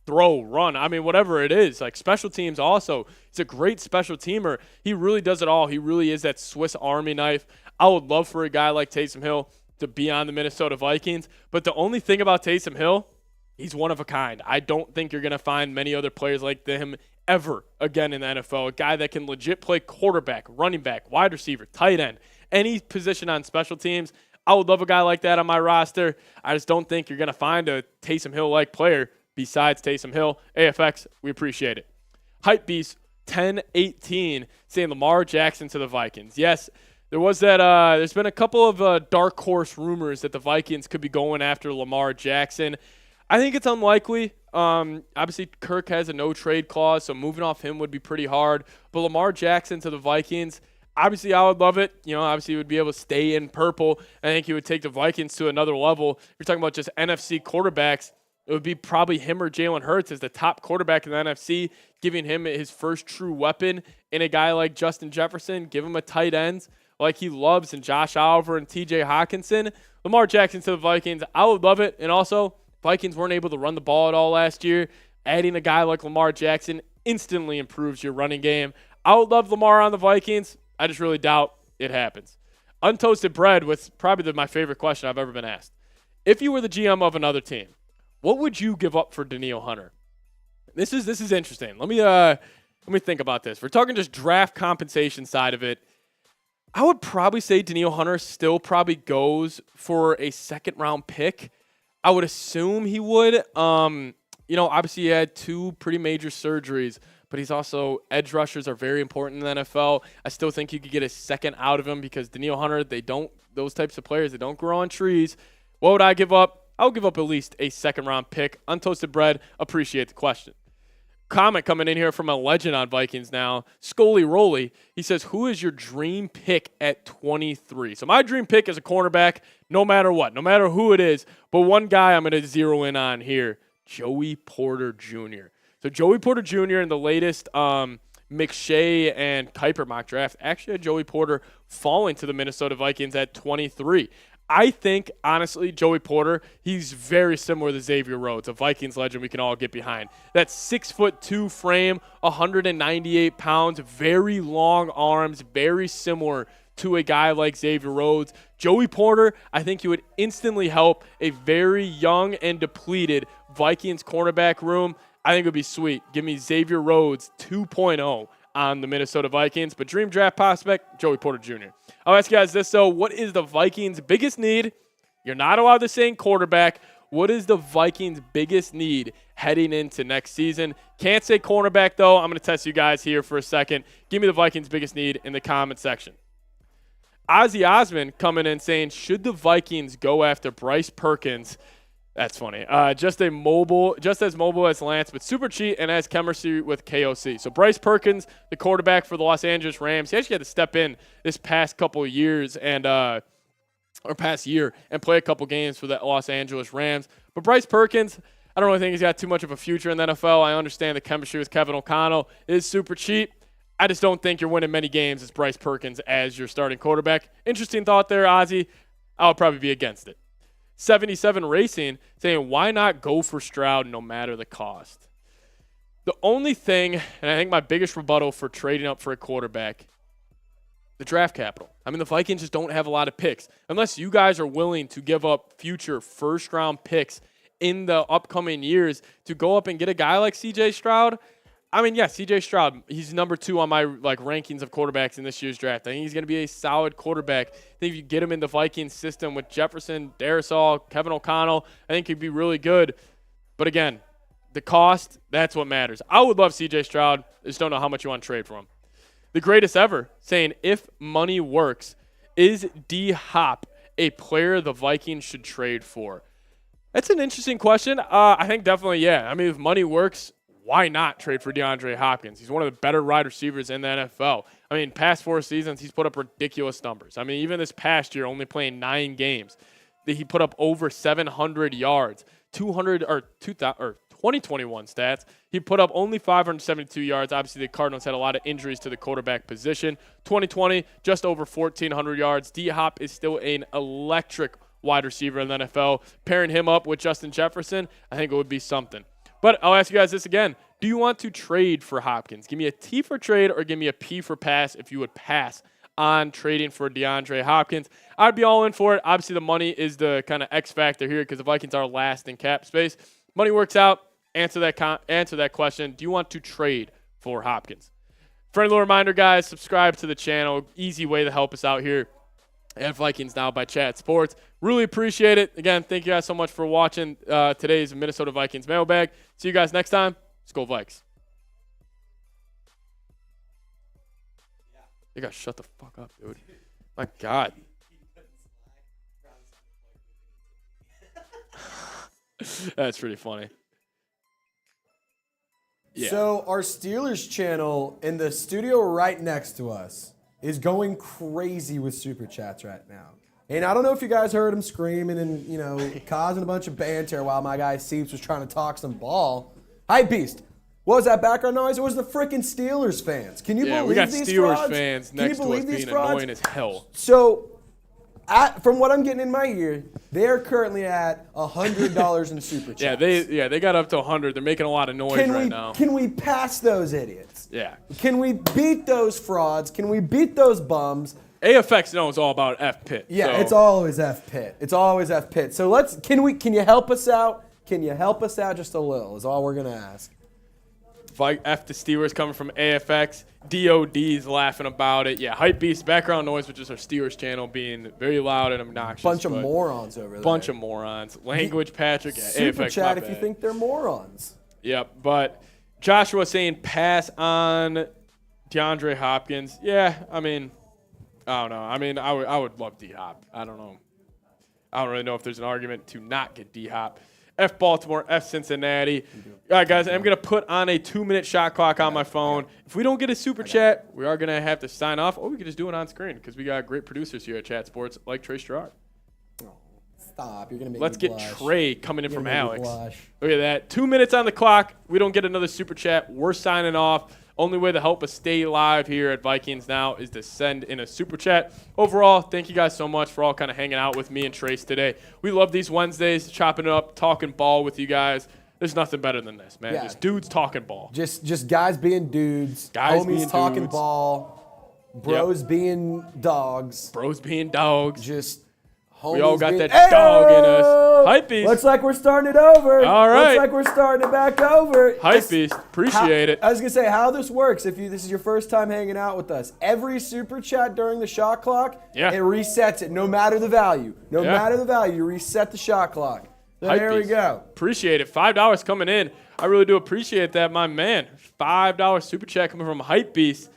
throw, run. I mean, whatever it is. Like, special teams also. He's a great special teamer. He really does it all. He really is that Swiss Army knife. I would love for a guy like Taysom Hill to be on the Minnesota Vikings. But the only thing about Taysom Hill, he's one of a kind. I don't think you're going to find many other players like him ever again in the NFL. A guy that can legit play quarterback, running back, wide receiver, tight end, any position on special teams. I would love a guy like that on my roster. I just don't think you're going to find a Taysom Hill-like player besides Taysom Hill. AFX, we appreciate it. Hypebeast 1018 saying Lamar Jackson to the Vikings. Yes, there was that. There's been a couple of dark horse rumors that the Vikings could be going after Lamar Jackson. I think it's unlikely. Obviously, Kirk has a no-trade clause, so moving off him would be pretty hard. But Lamar Jackson to the Vikings, obviously, I would love it. You know, obviously, he would be able to stay in purple. I think he would take the Vikings to another level. If you're talking about just NFC quarterbacks, it would be probably him or Jalen Hurts as the top quarterback in the NFC, giving him his first true weapon in a guy like Justin Jefferson, give him a tight end like he loves, and Josh Oliver and TJ Hawkinson. Lamar Jackson to the Vikings, I would love it. And also, Vikings weren't able to run the ball at all last year. Adding a guy like Lamar Jackson instantly improves your running game. I would love Lamar on the Vikings. I just really doubt it happens. Untoasted Bread with probably my favorite question I've ever been asked. If you were the GM of another team, what would you give up for Danielle Hunter? This is interesting. Let me think about this. We're talking just draft compensation side of it. I would probably say Danielle Hunter still probably goes for a second-round pick. I would assume he would. Obviously he had 2 pretty major surgeries, but he's also edge rushers are very important in the NFL. I still think you could get a second out of him because Danielle Hunter, those types of players, they don't grow on trees. What would I give up? I would give up at least a second-round pick. Untoasted Bread, appreciate the question. comment coming in here from a legend on Vikings Now, Scully Rolly. He says, who is your dream pick at 23? So my dream pick is a cornerback, no matter what, no matter who it is. But one guy I'm going to zero in on here, Joey Porter Jr. So Joey Porter Jr. in the latest McShay and Kuiper mock draft actually had Joey Porter falling to the Minnesota Vikings at 23. I think, honestly, Joey Porter, he's very similar to Xavier Rhodes, a Vikings legend we can all get behind. That 6'2" frame, 198 pounds, very long arms, very similar to a guy like Xavier Rhodes. Joey Porter, I think he would instantly help a very young and depleted Vikings cornerback room. I think it would be sweet. Give me Xavier Rhodes 2.0 on the Minnesota Vikings. But dream draft prospect, Joey Porter Jr. I'll ask you guys this, though. What is the Vikings' biggest need? You're not allowed to say quarterback. What is the Vikings' biggest need heading into next season? Can't say cornerback, though. I'm going to test you guys here for a second. Give me the Vikings' biggest need in the comment section. Ozzy Osmond coming in saying, should the Vikings go after Bryce Perkins? That's funny. Just as mobile as Lance, but super cheap and has chemistry with KOC. So Bryce Perkins, the quarterback for the Los Angeles Rams, he actually had to step in this past couple of years or past year and play a couple games for the Los Angeles Rams. But Bryce Perkins, I don't really think he's got too much of a future in the NFL. I understand the chemistry with Kevin O'Connell is super cheap. I just don't think you're winning many games as Bryce Perkins as your starting quarterback. Interesting thought there, Ozzy. I would probably be against it. 77 Racing saying, why not go for Stroud no matter the cost? The only thing, and I think my biggest rebuttal for trading up for a quarterback, the draft capital. I mean, the Vikings just don't have a lot of picks. Unless you guys are willing to give up future first-round picks in the upcoming years to go up and get a guy like C.J. Stroud. I mean, yeah, C.J. Stroud, he's number 2 on my rankings of quarterbacks in this year's draft. I think he's going to be a solid quarterback. I think if you get him in the Vikings system with Jefferson, Darrisaw, Kevin O'Connell, I think he'd be really good. But again, the cost, that's what matters. I would love C.J. Stroud. I just don't know how much you want to trade for him. The greatest ever saying, if money works, is D-Hop a player the Vikings should trade for? That's an interesting question. I think definitely, yeah. I mean, if money works, why not trade for DeAndre Hopkins? He's one of the better wide receivers in the NFL. I mean, past 4 seasons, he's put up ridiculous numbers. I mean, even this past year, only playing 9 games, he put up over 700 yards, 2021 stats. He put up only 572 yards. Obviously, the Cardinals had a lot of injuries to the quarterback position. 2020, just over 1,400 yards. D-Hop is still an electric wide receiver in the NFL. Pairing him up with Justin Jefferson, I think it would be something. But I'll ask you guys this again. Do you want to trade for Hopkins? Give me a T for trade or give me a P for pass if you would pass on trading for DeAndre Hopkins. I'd be all in for it. Obviously, the money is the kind of X factor here because the Vikings are last in cap space. Money works out. Answer that question. Do you want to trade for Hopkins? Friendly little reminder, guys, subscribe to the channel. Easy way to help us out here at Vikings Now by Chat Sports. Really appreciate it. Again, thank you guys so much for watching today's Minnesota Vikings mailbag. See you guys next time. Let's go Vikes. You gotta shut the fuck up, dude. My God. That's pretty funny. Yeah. So our Steelers channel in the studio right next to us is going crazy with super chats right now. And I don't know if you guys heard him screaming and, causing a bunch of banter while my guy Seeps was trying to talk some ball. Hype Beast, what was that background noise? It was the freaking Steelers fans. Can you believe these frauds? Yeah, we got Steelers fans next to us being annoying as hell. So, from what I'm getting in my ear, they're currently at $100 in super chats. They got up to 100. They're making a lot of noise right now. Can we pass those idiots? Yeah. Can we beat those frauds? Can we beat those bums? AFX knows all about F Pitt. Yeah, it's always F Pitt. It's always F Pitt. So can you help us out? Can you help us out just a little is all we're going to ask. F the Steelers coming from AFX. DOD's laughing about it. Yeah, Hype Beast, background noise, which is our Steelers channel being very loud and obnoxious. Bunch of morons over there. Bunch of morons. Language, Patrick. Super AFX, chat if you think they're morons. Yep, but Joshua saying pass on DeAndre Hopkins. Yeah, I mean, I don't know. I mean, I would love D-Hop. I don't know. I don't really know if there's an argument to not get D-Hop. F Baltimore, F Cincinnati. All right, guys, I'm going to put on a 2-minute shot clock on my phone. If we don't get a super chat, we are going to have to sign off, or we can just do it on screen because we got great producers here at Chat Sports like Trey Stroud. Stop. You're going to make Let's me get blush. Trey coming in You're from gonna make me Alex. blush. Look at that. 2 minutes on the clock. We don't get another super chat. We're signing off. Only way to help us stay live here at Vikings Now is to send in a super chat. Overall, thank you guys so much for all kind of hanging out with me and Trace today. We love these Wednesdays, chopping it up, talking ball with you guys. There's nothing better than this, man. Yeah. Just dudes talking ball. Just guys being dudes. Guys homies being talking dudes. ball. Bros being dogs. Bros being dogs. Just homies We all got being, that dog in us. Hypebeast. Looks like we're starting it over. All right. Looks like we're starting it back over. Hypebeast. Appreciate it. I was going to say how this works. If this is your first time hanging out with us, every super chat during the shot clock, it resets it no matter the value. No matter the value, you reset the shot clock. So there we go. Appreciate it. $5 coming in. I really do appreciate that, my man. $5 super chat coming from Hypebeast.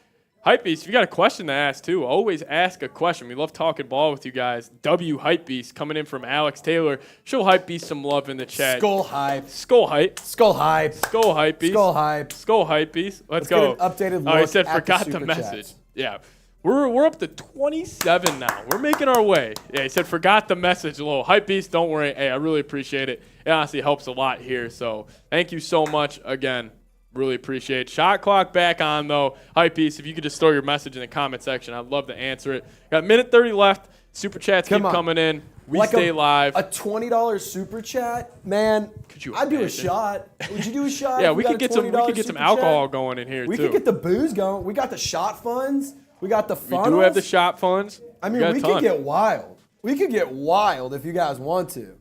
Hypebeast, if you got a question to ask, too, always ask a question. We love talking ball with you guys. W Hypebeast coming in from Alex Taylor. Show Hypebeast some love in the chat. Skull hype. Skull hype. Skull hype. Skull Hypebeast. Skull hype. Skull Hypebeast. Let's go. Get an updated look Oh, he said at forgot the super message. chats. Yeah. We're up to 27 now. We're making our way. Yeah, he said forgot the message. Little Hypebeast, don't worry. Hey, I really appreciate it. It honestly helps a lot here. So thank you so much again. Really appreciate it. Shot clock back on, though. Hypebeast, if you could just throw your message in the comment section, I'd love to answer it. Got a minute 30 left. Super chats keep coming in. We stay live. A $20 super chat, man. I'd do a shot. Would you do a shot? Yeah, we could get some alcohol going in here too. We could get the booze going. We got the shot funds. We got the funnels. We do have the shot funds. I mean, we could get wild. We could get wild if you guys want to.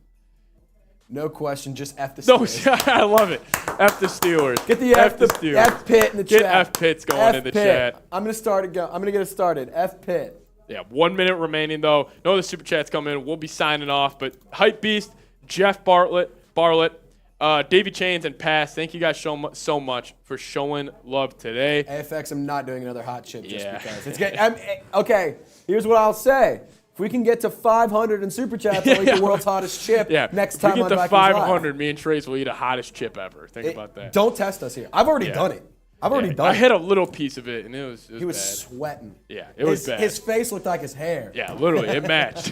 No question, just F the Steelers. No, I love it. F the Steelers. Get the F the Steelers. F Pitt in the chat. Get F Pitts going in the chat. I'm gonna start it. I'm gonna get it started. F Pitt. Yeah, 1 minute remaining though. No other super chats come in. We'll be signing off. But Hypebeast, Jeff Bartlett, Davey Chains, and Pass. Thank you guys so much for showing love today. AFX, I'm not doing another hot chip just because it's getting. Okay, here's what I'll say. If we can get to 500 in super chats, I'll eat the world's hottest chip next time on Vikings Live. If we get to 500, me and Trace will eat the hottest chip ever. Think about that. Don't test us here. I've already done it. I've already done it. I had a little piece of it, and it was He was bad. sweating. Yeah, it was bad. His face looked like his hair. Yeah, literally, it matched.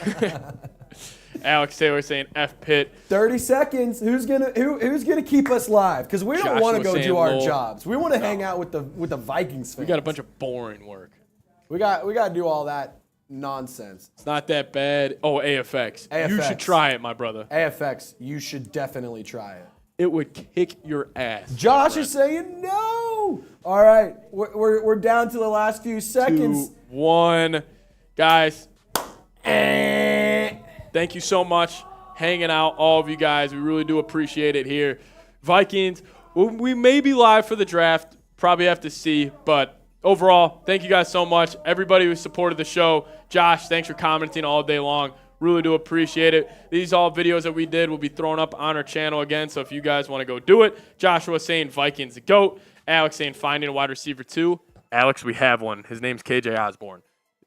Alex Taylor saying F Pitt. 30 seconds. Who's gonna keep us live? Because we don't want to go do our jobs. We want to hang out with the Vikings fans. We got a bunch of boring work. We got to do all that nonsense. It's not that bad. Oh, AFX. You should try it, my brother. AFX, you should definitely try it. It would kick your ass. Josh is saying no. All right, we're down to the last few seconds. 2, 1, guys. Thank you so much, hanging out, all of you guys. We really do appreciate it here. Vikings, we may be live for the draft. Probably have to see, but overall, thank you guys so much. Everybody who supported the show. Josh, thanks for commenting all day long. Really do appreciate it. These all videos that we did will be thrown up on our channel again, so if you guys want to go do it. Joshua saying Vikings the GOAT. Alex saying finding a wide receiver 2. Alex, we have one. His name's KJ Osborne.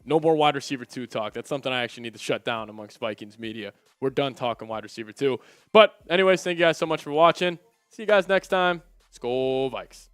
No more wide receiver 2 talk. That's something I actually need to shut down amongst Vikings media. We're done talking wide receiver 2. But anyways, thank you guys so much for watching. See you guys next time. Skol Vikes.